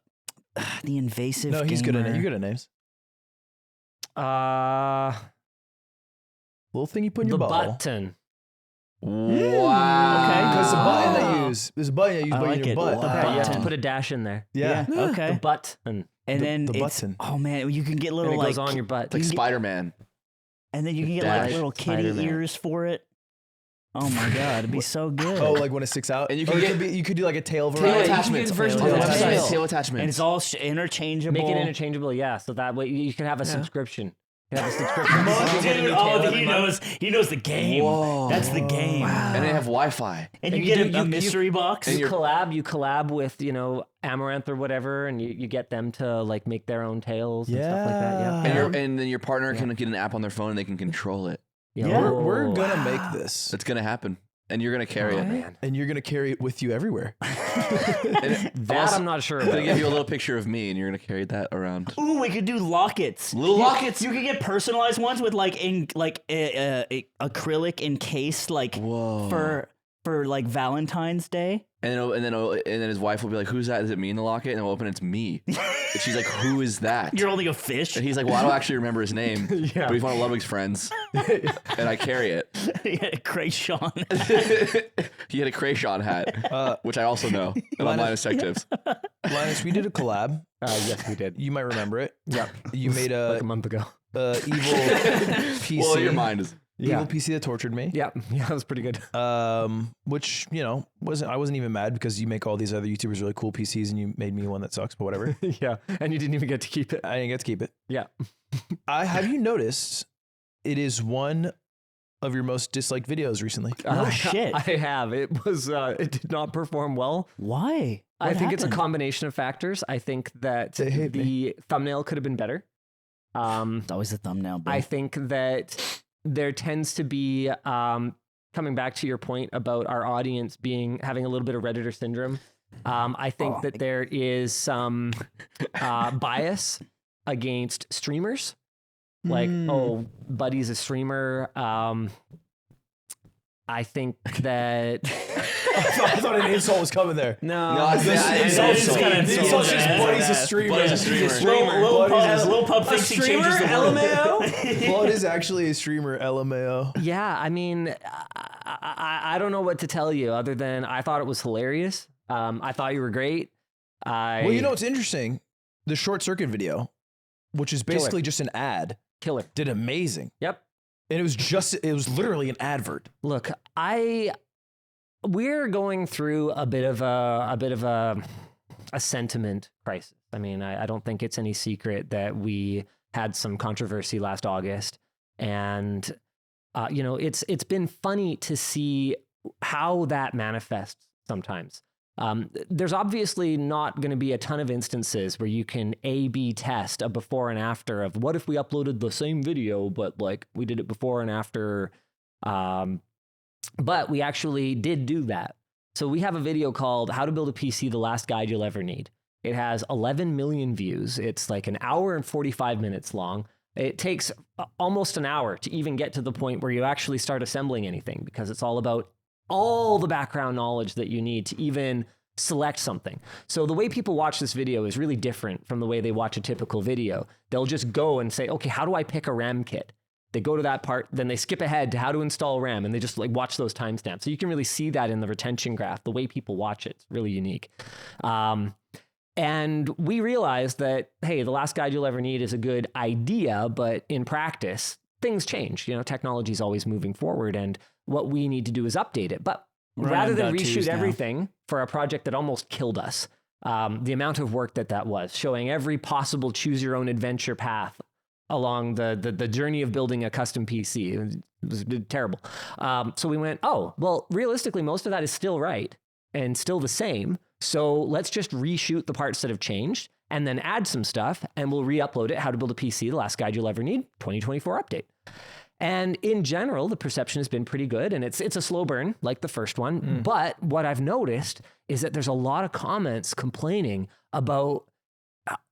invasive No, he's gamer. good at you're good at names. The Little thing you put in your butthole. button. Wow. Because the button I use, there's a button I use, I but like you need a it. butt. The Yeah, you have to button. put a dash in there. Yeah. Okay. The butt and And then the it's, button. oh man, you can get and little it like, goes on your butt. Like Spider-Man. and then you can get Dash. like little kitty Spider-Man. ears for it. Oh my god, it'd be so good. Oh, like when it sticks out. And you Or can it get- could be, you could do like a tail Tail variety. you can attachments. get versions On the of website, tail. tail and attachments. it's all interchangeable. Make it interchangeable, yeah. So that way you can have a subscription. You can have a subscription. You can get a new Dude, tail oh, every he month. knows the game. Whoa. That's the game. And they have Wi-Fi. And you And get you a do- you- mystery box. and You you're- collab with, Amaranth or whatever, and you get them to like make their own tails and stuff like that. Yeah. And then your partner can get an app on their phone and they can control it. Yeah. We're Oh, gonna make this, That's gonna happen, and you're gonna carry it. man. and you're gonna carry it with you everywhere. That I'm not sure I'm gonna about. give you a little picture of me, and you're gonna carry that around. Ooh, we could do lockets. Little lockets? You could get personalized ones with like acrylic encased like Whoa. for like Valentine's Day. And then his wife will be like, "Who's that? Is it me in the locket?" And he'll open, it's me. And she's like, "Who is that?" You're holding a fish. And he's like, "Well, I don't actually remember his name, Yeah. but he's one of Ludwig's friends, and I carry it." Krayshawn. He had a Krayshawn hat, which I also know. And on LinusTechTips. Linus, we did a collab. Yes, we did. You might remember it. Yep. You made Like a month ago. evil PC. Well, your mind is. Evil PC that tortured me. Yeah, that was pretty good. Which I wasn't even mad because you make all these other YouTubers really cool PCs and you made me one that sucks, but whatever. Yeah, and you didn't even get to keep it. I didn't get to keep it. Yeah. Have you noticed it is one of your most disliked videos recently? No shit. I have. It was. It did not perform well. Why? I think it's a happened? combination of factors. I think that They hate the thumbnail could have been better. It's always the thumbnail. Bro. I think that there tends to be, coming back to your point about our audience having a little bit of Redditor syndrome. I think that there is some bias against streamers. Like, oh, Buddy's a streamer. I think that I thought an insult was coming there. no, The insult's just Buddy's a streamer. Buddy's a streamer. Lil Pub thinks he changes the world. Bud is actually a streamer, LMAO. Yeah, I mean, I don't know what to tell you other than I thought it was hilarious. I thought you were great. Well, you know what's interesting? The short circuit video, which is basically just an ad, killer. did amazing. Yep. And it was literally an advert. Look, we're going through a bit of a sentiment crisis. I mean, I don't think it's any secret that we had some controversy last August, and it's been funny to see how that manifests sometimes. There's obviously not going to be a ton of instances where you can A/B test a before and after of what if we uploaded the same video, but like we did it before and after. But we actually did do that. So we have a video called How to Build a PC, The Last Guide You'll Ever Need. It has 11 million views. It's like an hour and 45 minutes long. It takes almost an hour to even get to the point where you actually start assembling anything because it's all about all the background knowledge that you need to even select something. So the way people watch this video is really different from the way they watch a typical video. They'll just go and say, okay, how do I pick a RAM kit? They go to that part, then they skip ahead to how to install RAM, and they just like watch those timestamps. So you can really see that in the retention graph, the way people watch it. It's really unique. And we realized that, hey, the last guide you'll ever need is a good idea, but in practice, things change. Technology is always moving forward, and what we need to do is update it. But rather than reshoot everything for a project that almost killed us, the amount of work that was, showing every possible choose your own adventure path along the journey of building a custom PC. It was terrible. So we went, oh, well, realistically, most of that is still right and still the same. So let's just reshoot the parts that have changed and then add some stuff and we'll re-upload it. How to Build a PC, The Last Guide You'll Ever Need, 2024 update. And in general, the perception has been pretty good, and it's a slow burn like the first one. But what I've noticed is that there's a lot of comments complaining about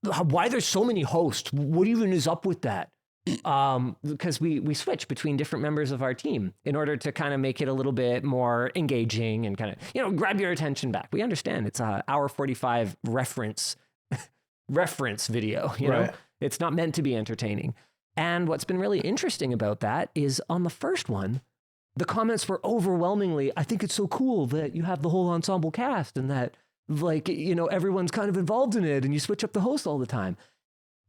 why there's so many hosts. What even is up with that? Because we switch between different members of our team in order to kind of make it a little bit more engaging and kind of, grab your attention back. We understand it's a hour 45 reference video, Right. It's not meant to be entertaining. And what's been really interesting about that is on the first one, the comments were overwhelmingly, I think it's so cool that you have the whole ensemble cast and that like, you know, everyone's kind of involved in it and you switch up the host all the time.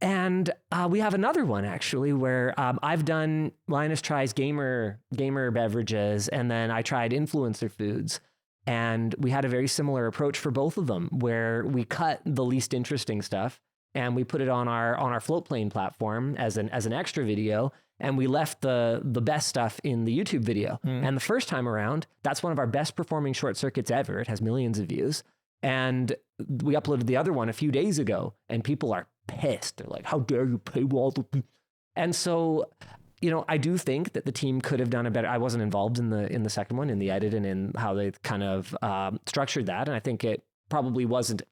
And we have another one actually where I've done Linus tries gamer beverages, and then I tried influencer foods, and we had a very similar approach for both of them where we cut the least interesting stuff and we put it on our float plane platform as an extra video, and we left the best stuff in the YouTube video. And the first time around, that's one of our best performing short circuits ever. It has millions of views. And we uploaded the other one a few days ago, and people are pissed. They're like, how dare you paywall the... And so, you know, I do think that the team could have done a better... I wasn't involved in the second one, in the edit and in how they kind of structured that. And I think it probably wasn't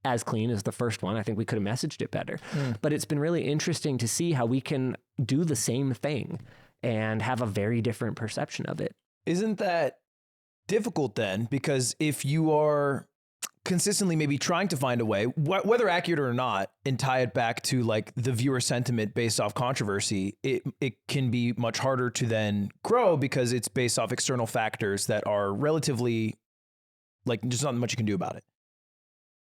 as clean as the first one. I think we could have messaged it better. But it's been really interesting to see how we can do the same thing and have a very different perception of it. Isn't that difficult then? Because if you are consistently maybe trying to find a way, whether accurate or not, and tie it back to like the viewer sentiment based off controversy, it can be much harder to then grow because it's based off external factors that are relatively like just not much you can do about it.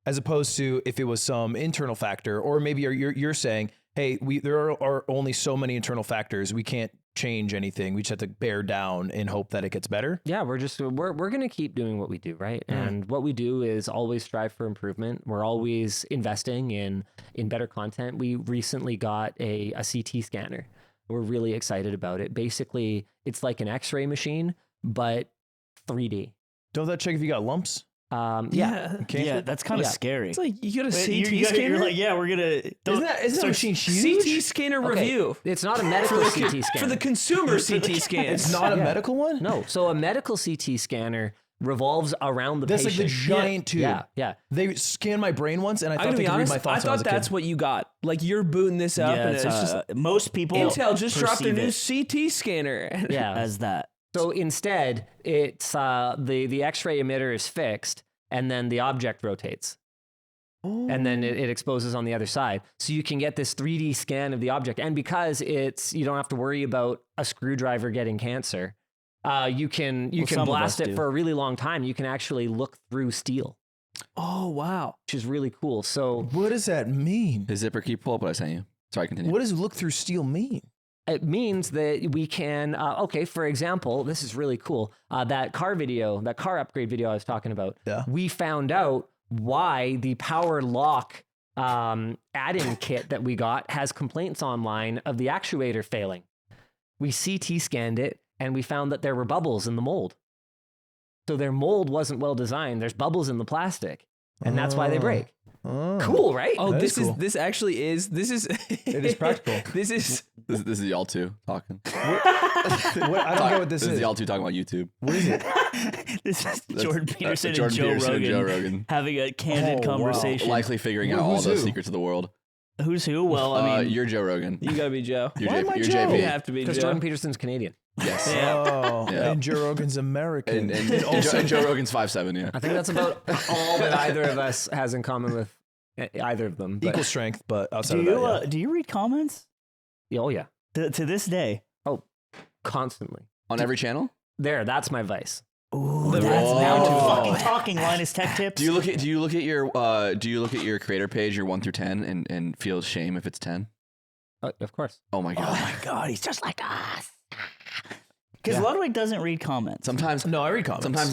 As opposed to if it was some internal factor, or maybe you're saying, hey, there are only so many internal factors. We can't change anything. We just have to bear down and hope that it gets better. Yeah, we're going to keep doing what we do, right? And what we do is always strive for improvement. We're always investing in better content. We recently got a CT scanner. We're really excited about it. Basically, it's like an X-ray machine, but 3D. Don't that check if you got lumps? Yeah, that's kind of scary. It's like you got a CT scanner. You're like, yeah, we're gonna. Isn't that machine huge? CT scanner review. It's not a medical CT scanner. For the consumer CT scan. It's not a medical one? No. So a medical CT scanner revolves around the That's patient. like the giant tube. Yeah. They scanned my brain once, and I thought I'm they gonna could be honest, read my thoughts. I when was thought a kid. that's what you got. Like you're booting this up, and it's just most people. Intel just dropped a perceive new it CT scanner. Yeah. as that. So instead, it's the X-ray emitter is fixed, and then the object rotates. And then it exposes on the other side. So you can get this 3D scan of the object. And because you don't have to worry about a screwdriver getting cancer, you can blast it for a really long time. You can actually look through steel. Oh, wow. Which is really cool. So what does that mean? The zipper key pull up what I sent you. Sorry, continue. What does look through steel mean? it means that we can, okay, for example, this is really cool. That car upgrade video I was talking about, we found out why the power lock add-in kit that we got has complaints online of the actuator failing. We CT scanned it and we found that there were bubbles in the mold. So their mold wasn't well designed. There's bubbles in the plastic and that's why they break. Oh. Cool, right? Oh, That this is is cool. this actually is this is It is practical. This is This is y'all two talking. What? I don't get what this This is. is y'all two talking about YouTube. What is it? This is Jordan Peterson, Jordan and, Peterson Joe and Rogan Joe Rogan. having a candid Oh, wow. conversation. Likely figuring out all Who's the who? secrets of the world. Who's who? Well, I mean, You're Joe Rogan. you gotta be Joe. You're, Why am I you're Joe? JP. You have to be Because Joe. Jordan Peterson's Canadian. Yes. Oh, Yeah. and Joe Rogan's American. And Joe Rogan's 5'7", yeah. I think that's about all that either of us has in common with either of them. But, Equal strength, but outside do of you that, yeah. do you read comments oh yeah, to this day? constantly. On every channel? There, that's my vice. Ooh, The- that's now Whoa. fucking talking. Linus Tech Tips. Do you look at your creator page, your 1 through 10, and feel shame if it's 10? Of course. Oh my Oh god. my god, he's just like us. Because Ludwig doesn't read comments. Sometimes No, I read comments. Sometimes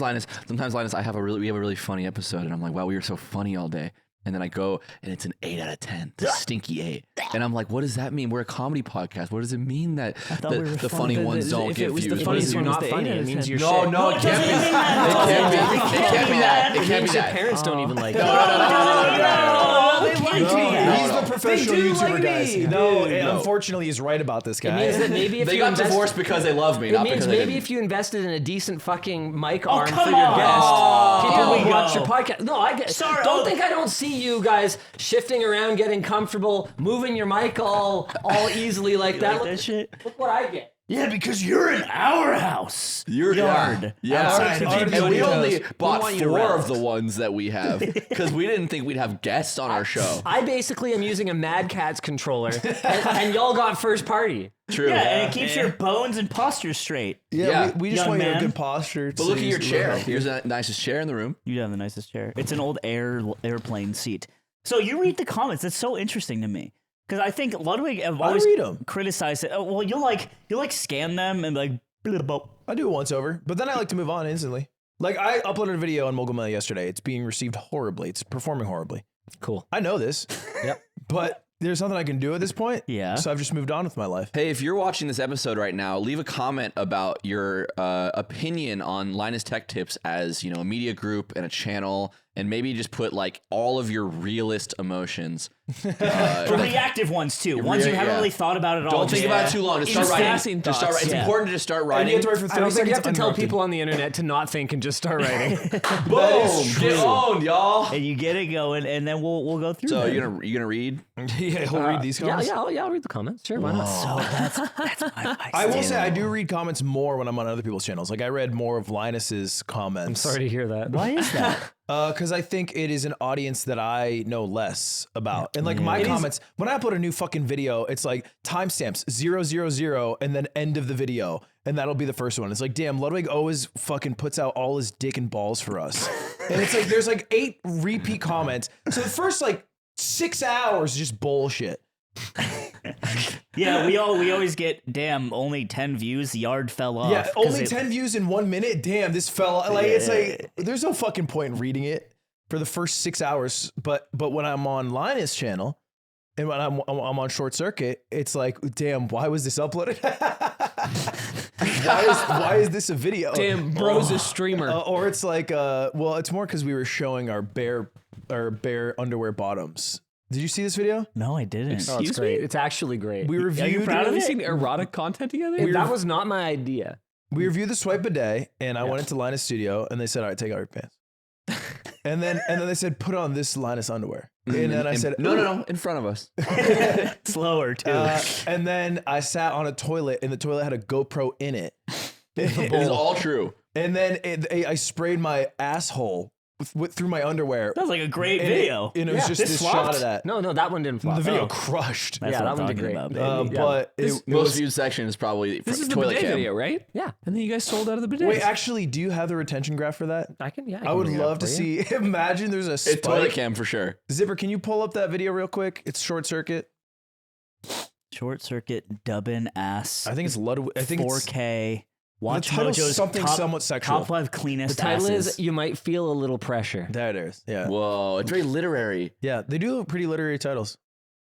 Linus, we have a really funny episode, and I'm like, wow, we were so funny all day. And then I go, and it's an 8 out of 10. It's a stinky 8. And I'm like, what does that mean? We're a comedy podcast. What does it mean that thought we were the funny. funny ones don't If get it was the views? It What means does funniest you're it one mean? not was the funny. It aidens. means you're No, shit. no, it can't be that. It can't be that. It can't be Your that. parents don't even like it. He's the professional They do YouTuber like guy. me. No, No. unfortunately, he's right about this It guy. means that maybe if They you got invest- divorced because they love me, It not means because maybe they didn't. if you invested in a decent fucking mic arm for come your on. guest, people Here would we watch go. your podcast. No, I get. Sorry, Don't think I don't see you guys shifting around, getting comfortable, moving your mic all easily like that. Like that shit? Look what I get. Yeah, because you're in our house. You're yard. Yeah. Outside of And your we windows. only bought want you 4 around. of the ones that we have because we didn't think we'd have guests on our show. I basically am using a Mad Catz controller, and y'all got first party. True. Yeah, and it keeps your bones and posture straight. Yeah. we just Young want you to have man. good posture. But look at your chair. Here's the nicest chair in the room. You have the nicest chair. It's an old airplane seat. So you read the comments. That's so interesting to me. Because I think Ludwig have always read 'em. criticized it. Oh, well, you'll scan them and be like, blah, blah, blah. I do it once over, but then I like to move on instantly. Like I uploaded a video on Mogul Mail yesterday. It's being received horribly. It's performing horribly. Cool. I know this. Yep. But there's nothing I can do at this point. Yeah. So I've just moved on with my life. Hey, if you're watching this episode right now, leave a comment about your opinion on Linus Tech Tips as, a media group and a channel, and maybe just put like all of your realist emotions. The reactive ones, too. Ones you haven't really thought about at all. Don't think about it too long. Just start writing. Passing Just start thoughts. writing. It's Yeah. important to just start And you writing. have to write for 30 I don't think seconds you have to tell uninterrupted. people on the internet to not think and just start writing. Boom! Get owned, y'all. And you get it going, and then we'll go through So them. you gonna read? Yeah, he'll read these comments. I'll read the comments. Sure, why not? So that's my I will say I do read comments more when I'm on other people's channels. Like I read more of Linus's comments. I'm sorry to hear that. Why is that? Because I think it is an audience that I know less about. And like my comments, when I upload a new fucking video, it's like timestamps 000 and then end of the video. And that'll be the first one. It's like, damn, Ludwig always fucking puts out all his dick and balls for us. And it's like, there's like 8 repeat comments. So the first like 6 hours is just bullshit. Yeah, we always get, damn, only 10 views, the yard fell off. Yeah, 'cause only it- 10 views in 1 minute. Damn, this fell. Like it's like there's no fucking point in reading it for the first 6 hours. But when I'm on Linus' channel and when I'm on Short Circuit, it's like, damn, why was this uploaded? why is this a video? Damn, bro's a streamer. Or it's like, well, it's more because we were showing our bare underwear bottoms. Did you see this video? No, I didn't. Oh, it's Excuse great. me? It's actually great. We reviewed. Are you proud Are of we it? seeing erotic content together? that was not my idea. We reviewed the swipe bidet, and I went into Linus Studio, and they said, "All right, take out your pants." and then they said, "Put on this Linus underwear." And then I said, No, in front of us. Slower, too. And then I sat on a toilet, and the toilet had a GoPro in it. It is all true. And then I sprayed my asshole through my underwear. That was like a great And video. and it was just this this flopped? shot of that. No, that one didn't flop. The video Oh. crushed. That's Yeah, what that I'm one did talking great. about, baby. But Most was. viewed section is probably This is the toilet bidet cam. video, right? Yeah, And then you guys sold out of the bidet. Wait, actually, do you have the retention graph for that? I can. Yeah, I would can bring it up love to for you. see. Imagine there's a It's toilet spike. cam for sure. Zipper, can you pull up that video real quick? It's Short Circuit. Short Circuit, dubbin' ass. I think it's Ludwig. I think it's 4K. Watch the title's Mojo's something top, somewhat sexual. top 5 cleanest The title asses. is "You Might Feel a Little Pressure." There it is. Yeah. Whoa, it's very literary. Yeah, they do pretty literary titles.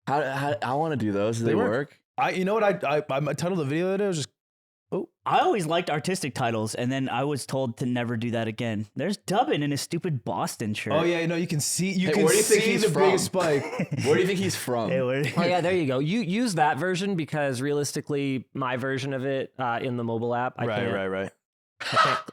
How I want to do those. Do They they work. work? You know what I titled the video that it was just I always liked artistic titles, and then I was told to never do that again. There's Dubbin in his stupid Boston shirt. oh yeah, you can see Hey, can where do you think see he's the from? biggest spike. Where do you think he's from? Hey, where- Oh yeah, there you go. You use that version because realistically, my version of it in the mobile app, right.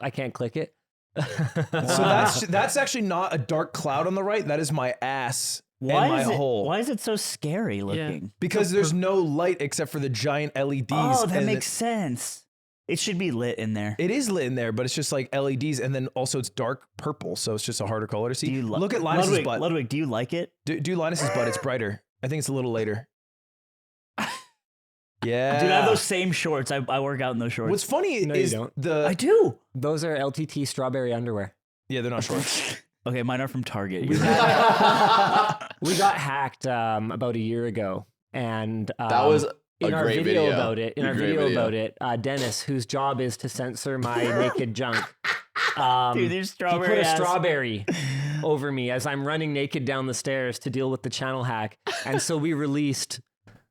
I can't click it. So that's actually not a dark cloud on the right. That is my ass why and my is it, hole. Why is it so scary looking? Because there's no light except for the giant LEDs. Oh, that and makes sense. It should be lit in there. it is lit in there, but it's just like LEDs, and then also it's dark purple, so it's just a harder color to see. Do you Look at Linus's Ludwig, butt. Ludwig, do you like it? Do Linus's butt. It's brighter. I think it's a little later. Yeah. Dude, I have those same shorts. I work out in those shorts. What's funny No, you is don't. I do. Those are LTT strawberry underwear. yeah, they're not shorts. Okay, mine are from Target. We You're right. got hacked about a year ago, and That was in a our great video video. about it. In A our great video video. about it, Dennis, whose job is to censor my naked junk, Dude, there's he strawberry put a ass. strawberry over me as I'm running naked down the stairs to deal with the channel hack, and so we released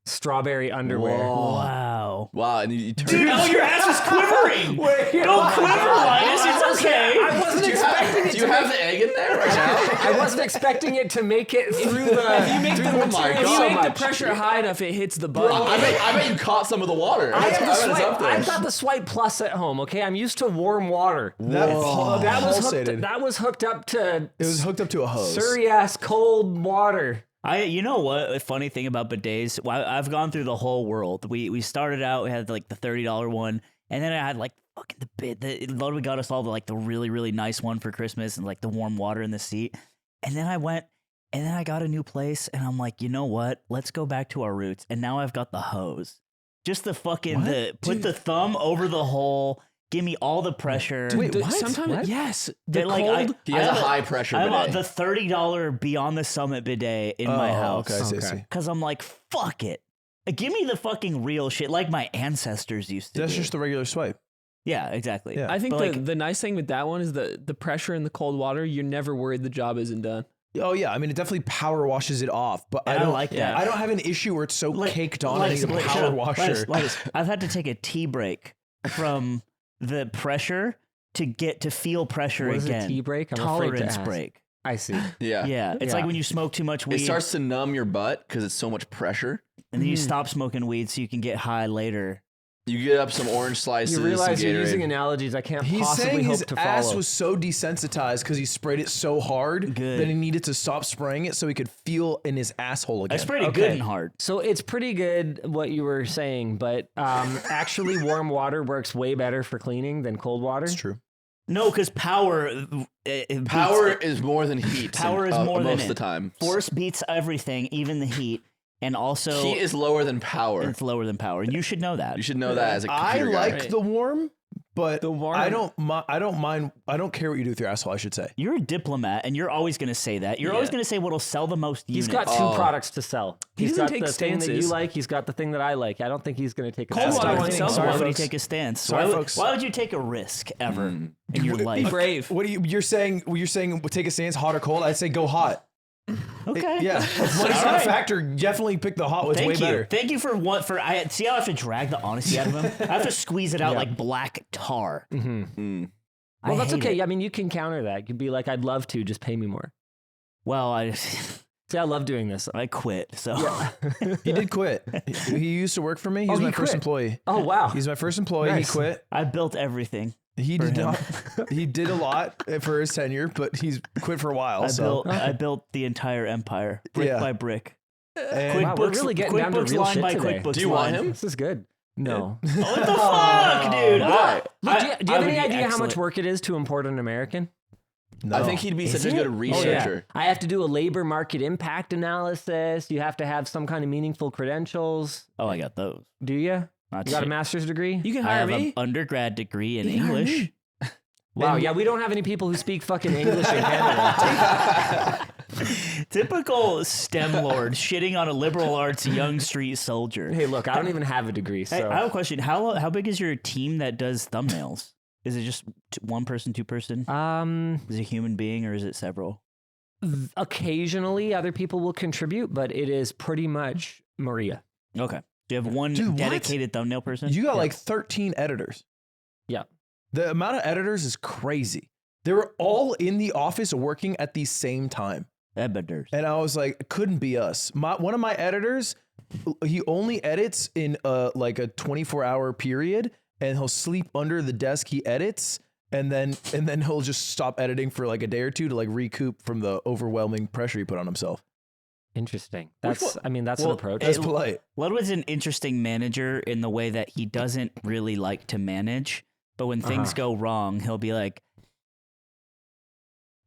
strawberry underwear. Wow. Wow, and you turned. Dude, oh, your ass is quivering. Don't quiver, Linus. It's okay. I wasn't expecting it Do you to have the egg in there right now? I wasn't expecting it to make it through the. You make the, Oh my if you God. make the pressure high enough, it hits the button. I bet you caught some of the water. I I have bet the it's swipe. up there. I've got the Swipe Plus at home. Okay, I'm used to warm water. That That was pulsated. hooked. That was hooked up to It was hooked up to a hose. Surrey ass cold water. You know what? A funny thing about bidets, well, I've gone through the whole world. We started out, we had like the $30 one, and then I had like fucking the bid. Ludwig got us all the really, really nice one for Christmas and like the warm water in the seat. And then I went, and then I got a new place, and I'm like, you know what? Let's go back to our roots. And now I've got the hose. Just the fucking, put the thumb over the hole. Give me all the pressure. Wait, what? sometimes What? yes, They, the like, cold. He has a high pressure I have bidet. the $30 Beyond the Summit bidet in my house. Okay, I see. Okay. Because I'm like, fuck it. Give me the fucking real shit like my ancestors used to That's do. just the regular swipe. Yeah, exactly. Yeah. I think But, the nice thing with that one is the pressure in the cold water. You're never worried the job isn't done. Oh yeah, I mean it definitely power washes it off, but And I don't like that. I don't have an issue where it's so caked on. I need a shut power up. washer. I've had to take a tea break from the pressure to feel pressure What is again. a tea break? I'm afraid to Tolerance ask. break. I see. Yeah. Yeah, it's Yeah. like when you smoke too much weed It starts to numb your butt because it's so much pressure. and then you stop smoking weed so you can get high later. You get up some orange slices. You realize some you're Gatorade. using analogies I can't He's possibly saying hope his to ass follow. was so desensitized because he sprayed it so hard Good. that he needed to stop spraying it so he could feel in his asshole I again. sprayed it good and hard. So it's pretty good what you were saying, but actually warm water works way better for cleaning than cold water. It's true. No, because power. Power is more than heat. Power is more than most of it. the time. Force beats everything, even the heat, and also Heat is lower than power. it's lower than power. And you should know that. You should know that as a I computer like guy. the warm, but The warm- I don't mind. I don't care what you do with your asshole. I should say. You're a diplomat, and you're always going to say that. You're always going to say what'll sell the most He's units. got two products to sell. He He's doesn't got take the thing that you stances. like. He's got the thing that I like. I don't think he's going to take a Cold stance. water on won't anything. sell Why Sorry, would he folks. take a stance? Sorry, folks. Why would you take a risk ever in your Be life? brave. What you're saying? You're saying take a stance, hot or cold? I'd say go hot. Okay. Yeah, if money's not a factor, definitly pick the hot. It's way Thank you. better. Thank you for what for I see how I have to drag the honesty out of him. I have to squeeze it out like black tar. Well, I that's hate okay. it. I mean, you can counter that. You could be like, I'd love to, just pay me more. Well, I See, I love doing this. quit. So He did quit. He used to work for me. He was he my first quit. employee. Oh, wow. He's my first employee. Nice. He quit. I built everything. He did him. not. He did a lot for his tenure, but he's quit for a while. I built the entire empire brick Yeah. by brick. And Wow, we're really getting down to QuickBooks real line shit by today. QuickBooks Do you want line. him? This is good. No. What the fuck, dude? Why? Look, do you have would any be idea how much excellent. work it is to import an American? no. I think he'd be Is such a it? good Oh, researcher. I have to do a labor market impact analysis. You have to have some kind of meaningful credentials. Oh, I got those. Do you? Not You got a shit. master's degree? You can I hire have me. an undergrad degree in You can hire English. me. Wow, yeah, we don't have any people who speak fucking English in Canada. Typical STEM lord shitting on a liberal arts young street soldier. Hey, look, I don't even have a degree, Hey, so I have a question. How big is your team that does thumbnails? Is it just one person, two person? Is it a human being or is it several? occasionally other people will contribute, but it is pretty much Maria. Okay. Do you have one Dude, what? dedicated thumbnail person? You got like 13 editors. Yeah. The amount of editors is crazy. They were all in the office working at the same time. Editors. And I was like, it couldn't be us. One of my editors, he only edits in like a 24-hour period, and he'll sleep under the desk he edits, and then he'll just stop editing for like a day or two to like recoup from the overwhelming pressure he put on himself. Interesting. That's an approach. That's polite. Ludwig's an interesting manager in the way that he doesn't really like to manage, but when things go wrong, he'll be like,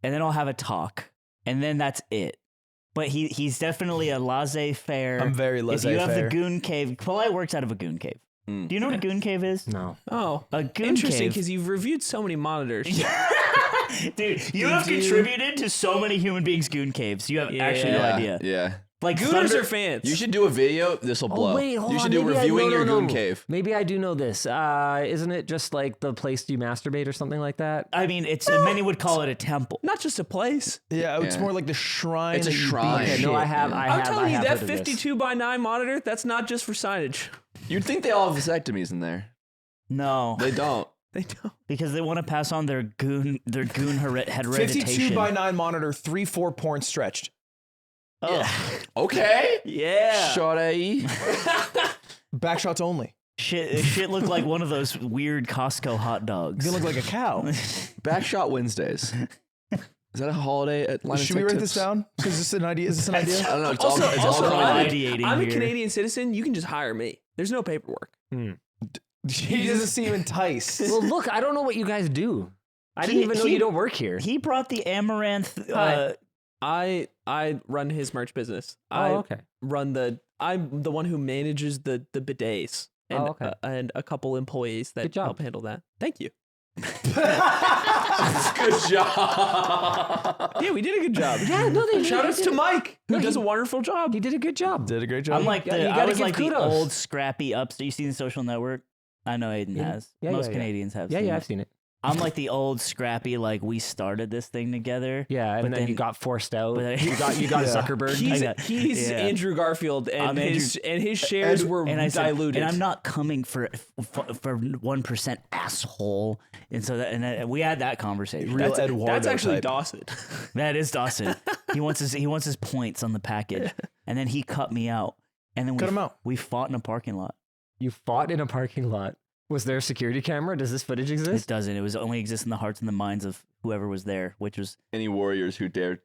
and then I'll have a talk, and then that's it. But he's definitely a laissez-faire. I'm very If you laissez-faire. have the goon cave, Polite works out of a goon cave. Do you know what a goon cave is? No. Oh, A goon interesting cave. because you've reviewed so many monitors. Dude, you have contributed to so many human beings' goon caves. You have actually no Yeah, idea. Yeah. Like Gooners Thunder- are fans. You should do a video. This will blow. Oh, wait, hold you on. should do Maybe reviewing your goon no. cave. Maybe I do know this. Isn't it just like the place you masturbate or something like that? I mean, it's many would call it a temple. Not just a place. Yeah, it's Yeah. more like the shrine. It's a that you shrine. beat Okay, no, shit. I have. I'm telling you, have that heard of this. 52:9 monitor, that's not just for signage. You'd think they all have vasectomies in there. No, They don't. They don't. because they want to pass on their goon hereditation. 52:9 monitor, 3/4 porn stretched. Okay. Yeah. Shorty. Backshots only. Shit looked like one of those weird Costco hot dogs. You look like a cow. Backshot Wednesdays. Is that a holiday at Linus Should we write this TechTips? down? Is this an idea? Is this an idea? I don't know. It's Also, all I'm, ideating I'm a here. Canadian citizen. You can just hire me. There's no paperwork. He doesn't seem enticed. Well, look, I don't know what you guys do. I didn't even know you don't work here. He brought the amaranth. I run his merch business. Oh, okay. I'm the one who manages the bidets and okay. And a couple employees that Good job. help handle that. Thank you. Good job. Yeah, we did a good job. Yeah, no, they Shout outs to Mike, who No, does he- a wonderful job. He did a good job. Did a great job. I'm like You the, gotta I was give like the kudos. old scrappy upstart. You seen Social Network? I know Aiden has. Yeah, Most yeah. Canadians have. Yeah, seen yeah, it. I've seen it. I'm like the old scrappy. Like we started this thing together. Yeah, and But then you then- got forced out. but You got Zuckerberg. He's Yeah. Andrew Garfield, and I'm his shares were And I said, diluted. and I'm not coming for 1%, asshole. And so we had that conversation. Real Eduardo That's actually type. Dawson. That is Dawson. He wants his points on the package, and then he cut me out. And then Cut him out. We fought in a parking lot. You fought in a parking lot. Was there a security camera? Does this footage It exist? doesn't. It was only exist in the hearts and the minds of whoever was there, which was Any warriors who dared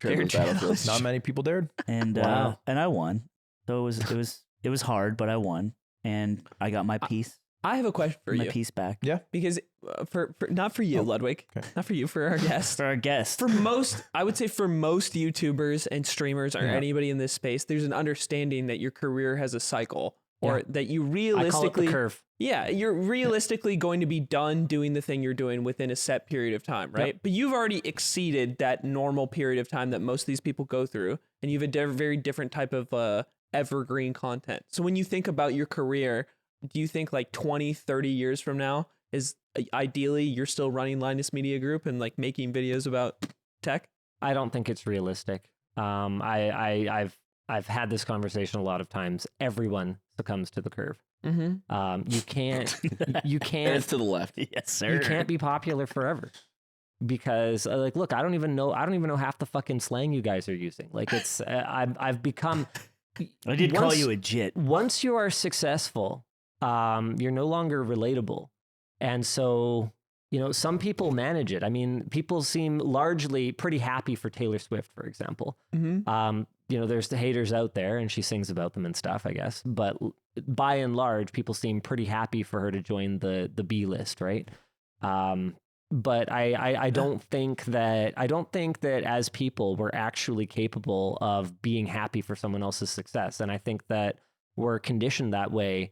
tread Dared the battlefield? Not many people dared. and Wow. and I won. So it was hard, but I won, and I got my piece I have a question for my you, piece back because for not for you, Ludwig, okay. not for you, for our guest. for our guest. For most, I would say for most YouTubers and streamers or Yeah. anybody in this space, there's an understanding that your career has a cycle, or Yeah. that you I call it realistically, the curve. yeah, you're realistically going to be done doing the thing you're doing within a set period of time, right? But you've already exceeded that normal period of time that most of these people go through, and you have a very different type of evergreen content. So when you think about your career, do you think like 20, 30 years from now is ideally you're still running Linus Media Group and like making videos about tech? I don't think it's realistic. I've had this conversation a lot of times. Everyone succumbs to the curve. Mm-hmm. You can't. You And can't. it's to the left. Yes, sir. You can't be popular forever. Because like, look, I don't even know half the fucking slang you guys are using. Like, it's I've become. I did call once- you a jit. Once you are successful, you're no longer relatable, and so some people manage it. I mean, people seem largely pretty happy for Taylor Swift, for example. Mm-hmm. There's the haters out there, and she sings about them and stuff, I guess. But by and large, people seem pretty happy for her to join the B list, right? But I don't think that as people we're actually capable of being happy for someone else's success, and I think that we're conditioned that way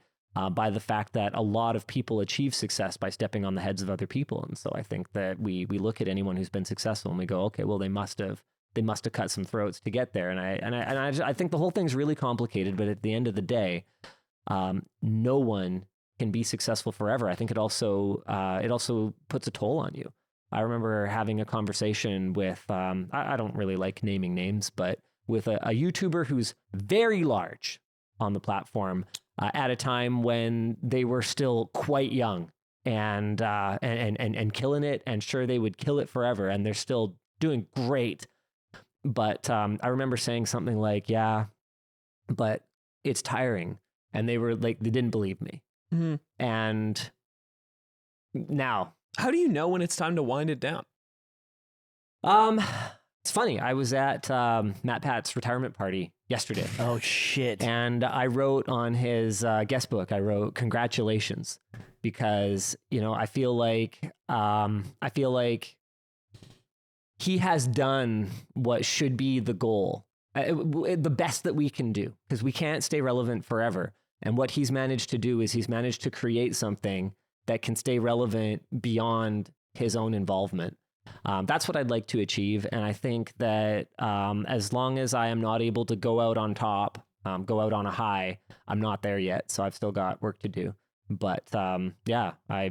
by the fact that a lot of people achieve success by stepping on the heads of other people, and so I think that we look at anyone who's been successful and we go, okay, well they must have cut some throats to get there, and I think the whole thing's really complicated. But at the end of the day, no one can be successful forever. I think it also puts a toll on you. I remember having a conversation with I don't really like naming names, but with a YouTuber who's very large on the platform at a time when they were still quite young and killing it, and sure they would kill it forever, and they're still doing great. But I remember saying something like, "Yeah, but it's tiring," and they were like, they didn't believe me. Mm-hmm. And now, How do you know when it's time to wind it down? it's funny. I was at Matt Pat's retirement party yesterday, Oh shit. and I wrote on his guest book. I wrote "Congratulations," because I feel like he has done what should be the goal, the best that we can do, because we can't stay relevant forever. And what he's managed to do is he's managed to create something that can stay relevant beyond his own involvement. That's what I'd like to achieve. And I think that as long as I am not able to go out on top, go out on a high, I'm not there yet. So I've still got work to do. But yeah, I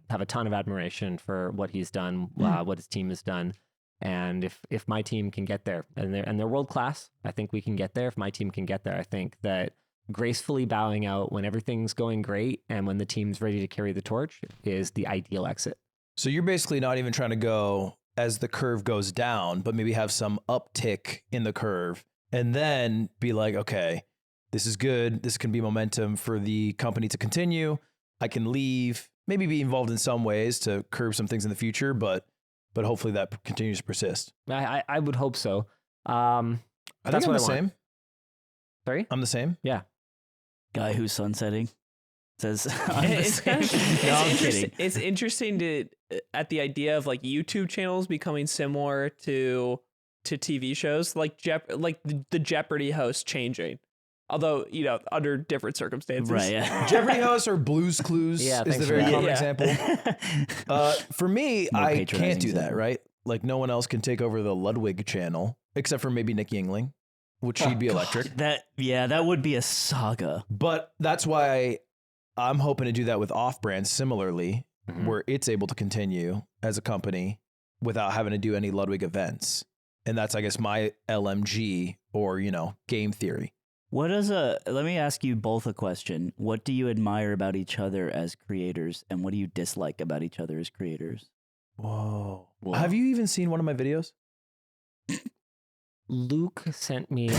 have a ton of admiration for what he's done, what his team has done. And if my team can get there, and they're world class, I think we can get there. If my team can get there, I think that gracefully bowing out when everything's going great and when the team's ready to carry the torch is the ideal exit. So you're basically not even trying to go as the curve goes down, but maybe have some uptick in the curve and then be like, okay, this is good. This can be momentum for the company to continue. I can leave, maybe be involved in some ways to curb some things in the future, but but hopefully that continues to persist. I would hope so. I think That's I'm what the I want. same. Sorry? I'm the same. Yeah. Guy who's sunsetting says, I'm the It's same. kind of No, I'm interesting. kidding. It's interesting to at the idea of like YouTube channels becoming similar to TV shows, like the Jeopardy host changing, although under different circumstances. Right, yeah. Jeopardy hosts or Blues Clues Yeah, is thanks the for very that. common Yeah. example. For me, More I patronizing can't do that, example. right? Like no one else can take over the Ludwig channel except for maybe Nikki Yingling, which she'd be electric. That would be a saga. But that's why I'm hoping to do that with Off-Brand similarly, Mhm. where it's able to continue as a company without having to do any Ludwig events. And that's, I guess, my LMG or, game theory. Let me ask you both a question. What do you admire about each other as creators, and what do you dislike about each other as creators? Whoa. Whoa. Have you even seen one of my videos? Luke sent me.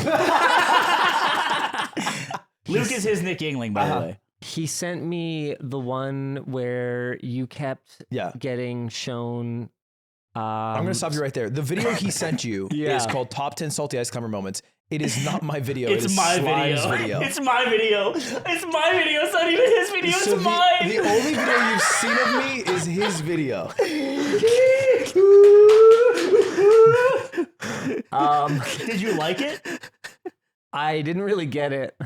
Luke is his Nick Yingling, by the way. He sent me the one where you kept Yeah. getting shown. I'm going to stop you right there. The video he sent you Yeah. is called Top 10 Salty Ice Climber Moments. It is not my video. It's it is my Sly's video. It's my video. It's my video. It's not even his video. So It's mine. the only video you've seen of me is his video. Did you like it? I didn't really get it.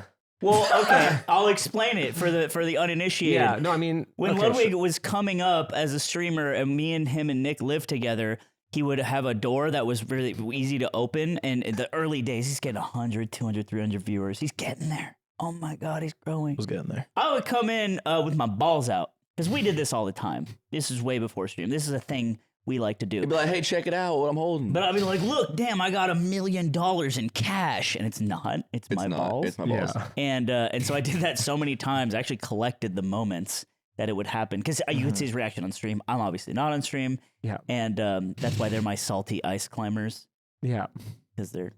Well, okay. I'll explain it for the uninitiated. Yeah, no, I mean, When okay, Ludwig sure. was coming up as a streamer and me and him and Nick lived together, he would have a door that was really easy to open. And in the early days, he's getting 100, 200, 300 viewers. He's getting there. Oh my God, he's growing. Was getting there. I would come in with my balls out because we did this all the time. This is way before stream. This is a thing we like to do. You'd be like, hey, check it out, what I'm holding. But I'd be like, look, damn, I got $1 million in cash. And it's not. It's my balls. It's my balls. Yeah. And so I did that so many times. I actually collected the moments that it would happen because you could see his reaction on stream. I'm obviously not on stream. Yeah. And that's why they're my salty ice climbers Yeah. because they're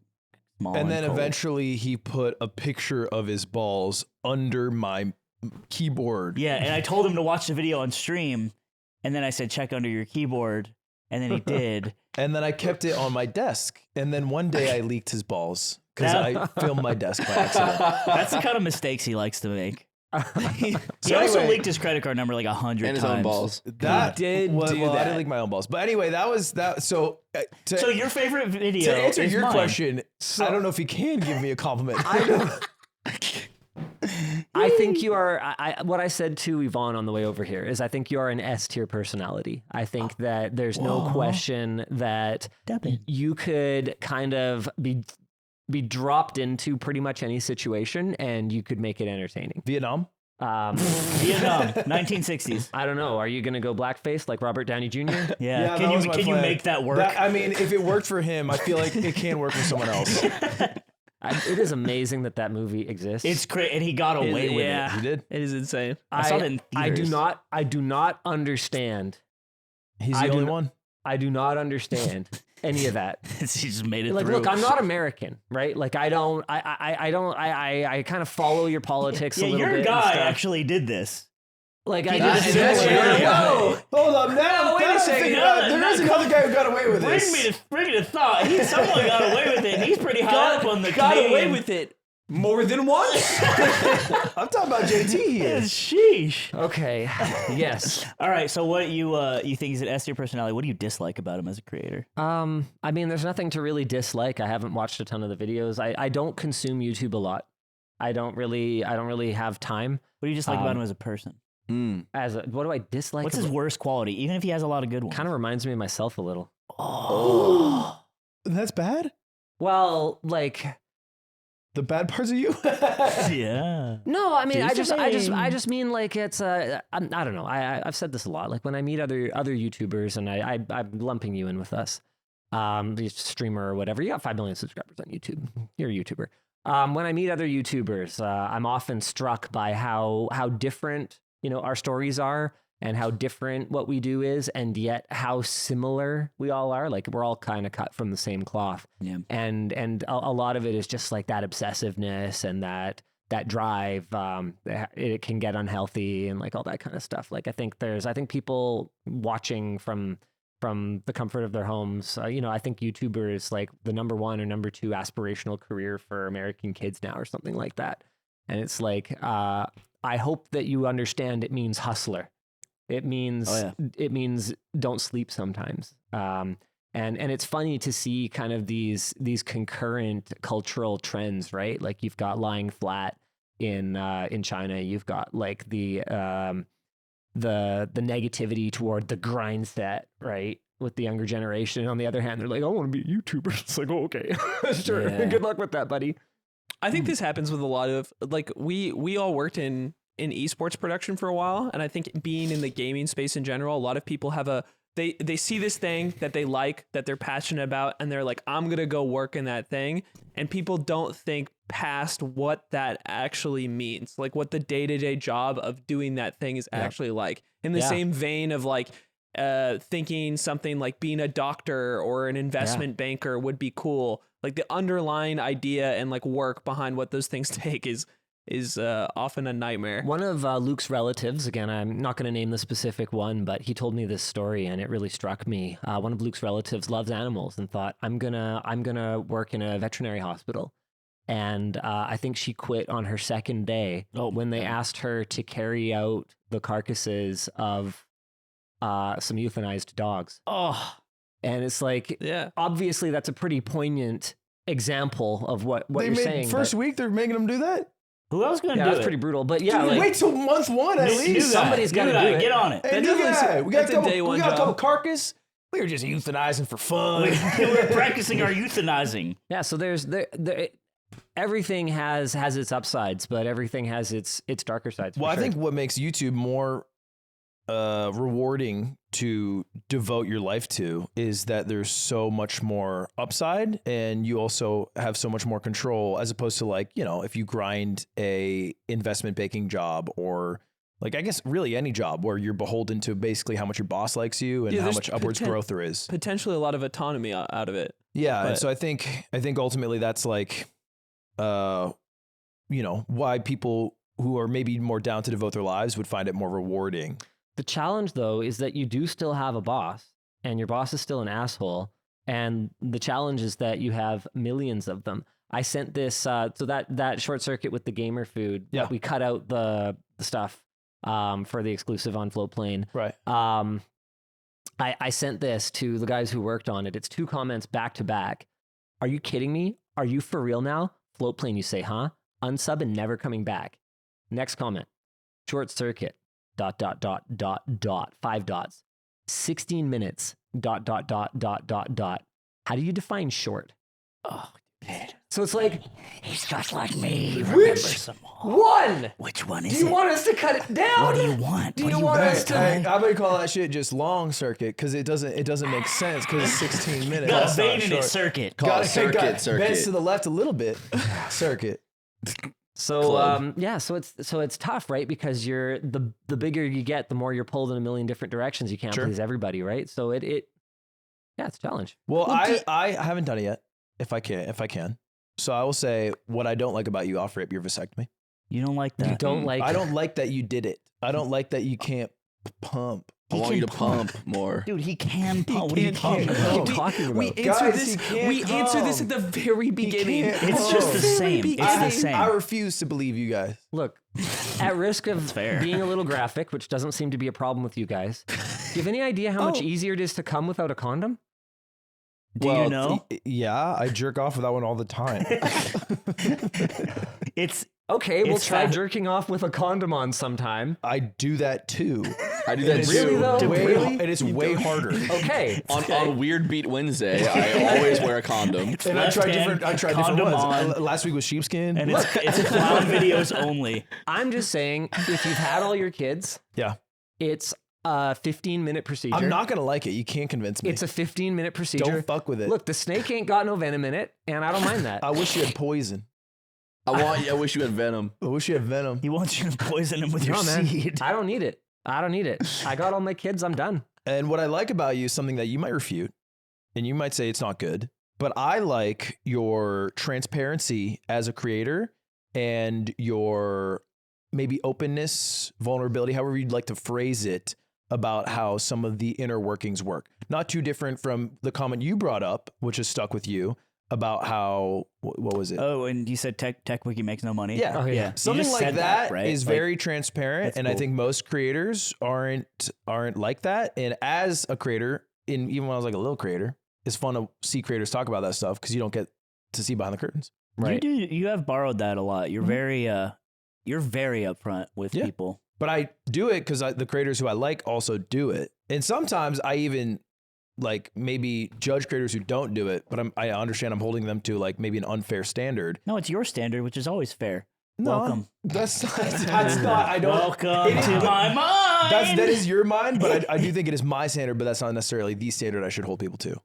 small. And then cold. eventually he put a picture of his balls under my keyboard. Yeah. And I told him to watch the video on stream. And then I said, check under your keyboard. And then he did. And then I kept it on my desk. And then one day I leaked his balls because I filmed my desk by accident. That's the kind of mistakes he likes to make. He So also anyway- leaked his credit card number like 100 And times. his own balls. That did was, do well, I that. didn't leak my own balls. But anyway, that was that. So So your favorite video to answer is your mine. question, I don't know if he can give me a compliment. I think you are. What I said to Yvonne on the way over here is I think you are an S tier personality. I think that there's no question that you could kind of be dropped into pretty much any situation and you could make it entertaining. Vietnam? Vietnam, 1960s. I don't know. Are you going to go blackface like Robert Downey Jr.? Yeah. that was my Can you plan. make that work? I mean, if it worked for him, I feel like it can work for someone else. It is amazing that movie exists. It's great, and he got away with yeah. it. He did. It is insane. I saw it in I do theaters. not understand. He's I the do only not- one. I do not understand any of that. he just made it Like, through. look, I'm not American, right? Like, I kind of follow your politics a Yeah, little your bit. and guy stuff. actually did this. Like, He I did just a That's similar right. video. No, hold up. Now, wait a second. there is another guy who got away with this. Bring me to thought. Someone got away with it. And he's pretty high up on the Got Canadian. away with it more than once. I'm talking about JT here. Sheesh. Okay. Yes. All right. So what you think is an S tier personality? What do you dislike about him as a creator? I mean, there's nothing to really dislike. I haven't watched a ton of the videos. I don't consume YouTube a lot. I don't really have time. What do you dislike about him as a person? What do I dislike? What's his worst quality? Even if he has a lot of good ones. Kind of reminds me of myself a little. Oh. That's bad? Well, like, The bad parts of you? Yeah. no, I mean, I Discipline. just mean like it's I don't know. I've said this a lot. Like when I meet other YouTubers, and I'm lumping you in with us, the streamer or whatever. You got 5 million subscribers on YouTube. You're a YouTuber. When I meet other YouTubers, I'm often struck by how different our stories are, and how different what we do is, and yet how similar we all are. Like we're all kind of cut from the same cloth. Yeah. And a lot of it is just like that obsessiveness and that drive. It can get unhealthy and like all that kind of stuff. Like I think people watching from from the comfort of their homes. You know, I think YouTuber is like the number 1 or number 2 aspirational career for American kids now or something like that. And it's like, I hope that you understand it means hustler. It means, it means don't sleep sometimes. And it's funny to see kind of these concurrent cultural trends, right? Like you've got lying flat in China. You've got like the negativity toward the grind set, right? With the younger generation. On the other hand, they're like, I want to be a YouTuber. It's like, oh, okay, sure. Yeah. Good luck with that, buddy. I think this happens with a lot of, like, we all worked in esports production for a while. And I think being in the gaming space in general, a lot of people have they see this thing that they like, that they're passionate about, and they're like, I'm going to go work in that thing. And people don't think past what that actually means, like what the day-to-day job of doing that thing is actually like. In the same vein of like thinking something like being a doctor or an investment banker would be cool. Like the underlying idea and like work behind what those things take is often a nightmare. One of Luke's relatives, again, I'm not going to name the specific one, but he told me this story and it really struck me. One of Luke's relatives loves animals and thought, I'm gonna work in a veterinary hospital. And I think she quit on her second day when they asked her to carry out the carcasses of some euthanized dogs. Oh, and it's like, obviously that's a pretty poignant example of what you're saying. First week they're making them do that. Who else gonna do it? That's pretty brutal. But yeah, dude, like, wait till month 1 at least. Somebody's got to do it. Get on it. Hey, we got a couple carcass. We were just euthanizing for fun. We're practicing our euthanizing. Yeah, so there's everything has its upsides, but everything has its darker sides. Well, I think what makes YouTube more rewarding to devote your life to is that there's so much more upside, and you also have so much more control, as opposed to, like, you know, if you grind a investment banking job, or like, I guess really any job where you're beholden to basically how much your boss likes you and how much upwards growth there is. Potentially a lot of autonomy out of it. Yeah, and so I think ultimately that's like, you know, why people who are maybe more down to devote their lives would find it more rewarding. The challenge, though, is that you do still have a boss, and your boss is still an asshole. And the challenge is that you have millions of them. I sent this, so that short circuit with the gamer food, we cut out the stuff for the exclusive on Floatplane. Right. I sent this to the guys who worked on it. It's 2 comments back to back. Are you kidding me? Are you for real now? Floatplane, you say, huh? Unsub and never coming back. Next comment. Short circuit. ... 5 dots. 16 minutes. ... How do you define short? Oh, man. So it's like, He's just like me. Which one? Which one is it? Do you want us to cut it down? What do you want? Do you want us to? I would call that shit just long circuit, because it doesn't make sense, because it's 16 minutes. Got a vein in it, circuit. Call it circuit. Bends to the left a little bit. Circuit. So so it's tough, right? Because you're the bigger you get, the more you're pulled in a million different directions. You can't please everybody, right? So it's a challenge. Well, I haven't done it yet. If I can. So I will say what I don't like about you, off rip, your vasectomy. You don't like that. You don't like. I don't like that you did it. I don't like that you can't pump. I want you to pump more. Dude, he can pump. What are you talking What about? are you talking about? We answered this at the very beginning. It's just the same. It's the same. I refuse to believe you guys. Look, at risk of being a little graphic, which doesn't seem to be a problem with you guys, do you have any idea how much easier it is to come without a condom? Do you know? Yeah, I jerk off with that one all the time. It's okay. We'll try fat. jerking off with a condom on sometime. I do that too. I do that Really, too. though? And it's way harder. Okay. On Weird Beat Wednesday, I always wear a condom. And I tried different condom ones. on. Last week was sheepskin. And it's clown videos only. I'm just saying, if you've had all your kids, yeah. it's a 15-minute procedure. I'm not gonna like it. You can't convince me. It's a 15-minute procedure. Don't fuck with it. Look, the snake ain't got no venom in it, and I don't mind that. I wish you had poison. I wish you had venom. I wish you had venom. He wants you to poison him with your No, man. seed. I don't need it. I got all my kids. I'm done. And what I like about you is something that you might refute, and you might say it's not good, but I like your transparency as a creator and your maybe openness, vulnerability, however you'd like to phrase it, about how some of the inner workings work. not too different from the comment you brought up, which has stuck with you about how, what was it? Oh, and you said Tech Wiki makes no money. Yeah. Oh, yeah. Something just like said that right? is Like, very transparent, that's and I cool. think most creators aren't like that. And as a creator, even when I was like a little creator, it's fun to see creators talk about that stuff because you don't get to see behind the curtains. Right. You have borrowed that a lot. You're very upfront with Yeah. people. But I do it because the creators who I like also do it, and sometimes I even like maybe judge creators who don't do it. But I understand I'm holding them to like maybe an unfair standard. No, it's your standard, which is always fair. No, Welcome. That's not. I don't. Welcome it is- to my mind. that is your mind, but I do think it is my standard. But that's not necessarily the standard I should hold people to.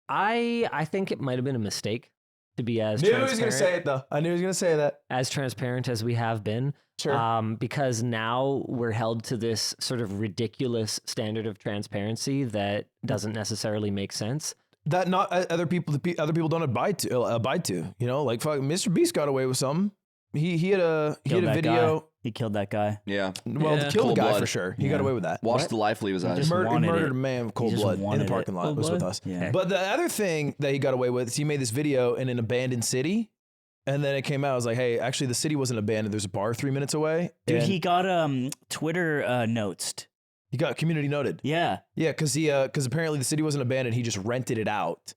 I think it might have been a mistake to be as Knew he was going to say transparent it though. I knew he was going to say that. as transparent as we have been. Sure. Because now we're held to this sort of ridiculous standard of transparency that doesn't necessarily make sense. That not other people don't abide to. You know, like fuck, Mr. Beast got away with something. He had a Killed that video. guy. He killed that guy. Yeah. Well, Yeah. killed Cold the guy blood. for sure. He Yeah. got away with that. Watched the life leave his eyes. just wanted Murdered it. a man with He cold just blood in the wanted parking it. lot. Cold Was with blood? us. Yeah. But the other thing that he got away with is he made this video in an abandoned city, and then it came out. I was like, hey, actually, the city wasn't abandoned. There's a bar 3 minutes away. Dude, And he got Twitter notes. he got community noted. Yeah. Yeah, because apparently the city wasn't abandoned. He just rented it out,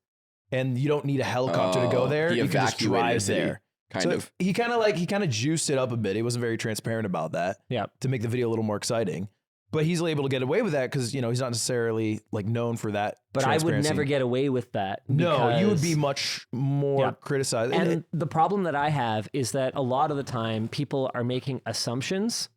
and you don't need a helicopter to go there. He You can just evacuated drive the city, there. kind So of. he kind of juiced it up a bit. He wasn't very transparent about that. Yeah. To make the video a little more exciting, but he's able to get away with that because he's not necessarily like known for that. But I would transparency. never get away with that. No, you would be because- much more Yeah. criticized. And the problem that I have is that a lot of the time people are making assumptions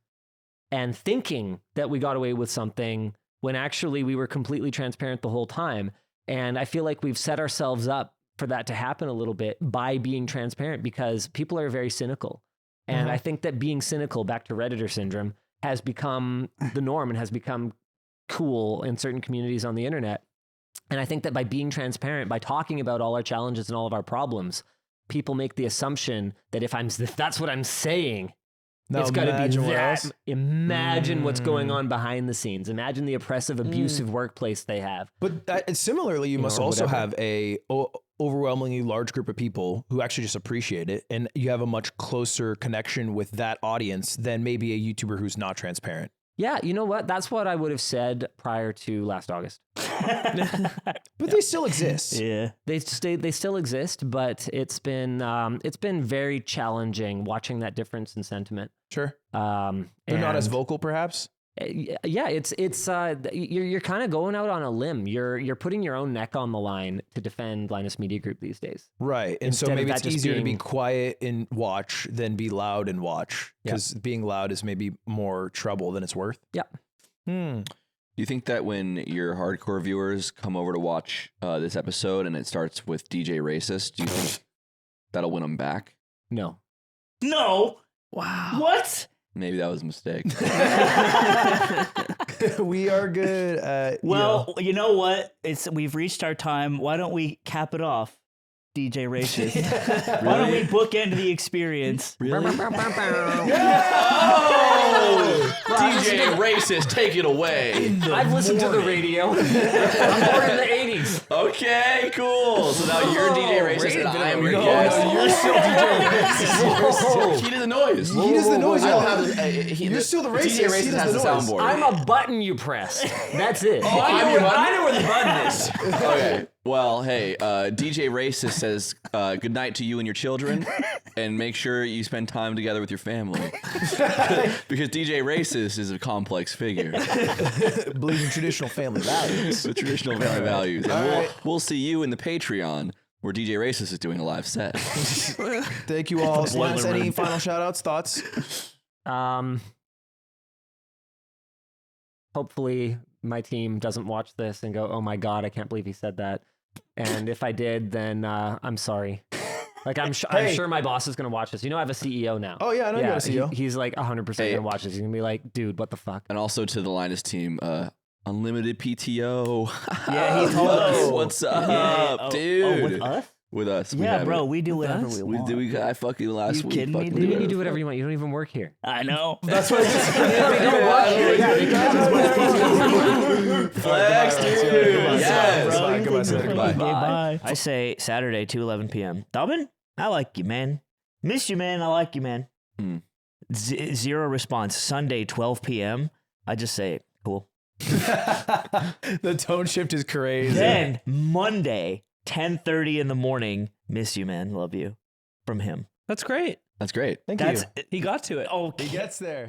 and thinking that we got away with something when actually we were completely transparent the whole time. And I feel like we've set ourselves up for that to happen a little bit by being transparent because people are very cynical. And I think that being cynical, back to Redditor syndrome, has become the norm and has become cool in certain communities on the internet. And I think that by being transparent, by talking about all our challenges and all of our problems, people make the assumption that if that's what I'm saying, Now it's got to be imagine what that. else. Imagine what's going on behind the scenes. Imagine the oppressive, abusive workplace they have. But similarly, you must or also whatever. have a overwhelmingly large group of people who actually just appreciate it, and you have a much closer connection with that audience than maybe a YouTuber who's not transparent. Yeah, you know what? That's what I would have said prior to last August. But they still exist. Yeah. They still exist, but it's been very challenging watching that difference in sentiment. Sure. They're not as and- vocal, perhaps. Yeah, it's you're kind of going out on a limb. You're putting your own neck on the line to defend Linus Media Group these days. Right. And so Instead of maybe that it's just easier to be being- quiet and watch than be loud and watch, Yeah. because being loud is maybe more trouble than it's worth. Yeah. Hmm. Do you think that when your hardcore viewers come over to watch this episode and it starts with DJ Racist, do you think that'll win them back? No. No. Wow. What? Maybe that was a mistake. We are good at. Well, you know what? We've reached our time. Why don't we cap it off, DJ Racist? Why don't we bookend the experience? DJ Racist, take it away. I've listened to the radio. I'm born in the 80s. Okay, cool. So now you're DJ Racist and I am your No, guest. no, you're still DJ Racist. He did the noise. He does the noise. I don't have this, You're still the DJ racist. He Racist does has the the noise. soundboard. I'm a button you press. That's it. I'm your button? I know where the button is. Okay. Well, hey, DJ Racist says good night to you and your children, and make sure you spend time together with your family. Because DJ Racist is a complex figure Believe in traditional family values. with traditional family values. And we'll see you in the Patreon where DJ Racist is doing a live set. Thank you all. Linus, any final shout outs, thoughts? Hopefully my team doesn't watch this and go, "Oh my God, I can't believe he said that." And if I did, then I'm sorry. Like I'm Hey. sure my boss is gonna watch this. You know, I have a CEO now. Oh, yeah, I know you got a CEO. He's like 100% Hey. gonna watch this. He's gonna be like, "Dude, what the fuck?" And also to the Linus team, unlimited PTO. Yeah, he told us. What's up, Yeah. dude? Oh, with us? With us. we Yeah, have bro. it. We do whatever us? we want. I fucking last You week. kidding me, fucking dude? You did can do it. whatever you want. You don't even work here. I know. That's what They don't watch here. Flex, dude. Yes. Goodbye, Saturday. Goodbye. Bye. I say Saturday, 2:11 p.m. Dalvin, I like you, man. Miss you, man. I like you, man. Zero response. Sunday, 12 p.m. I just say, cool. The tone shift is crazy. Then Monday, 10:30 in the morning. Miss you, man. Love you. From him. That's great. That's great. Thank That's you. He got to it. okay. He gets there.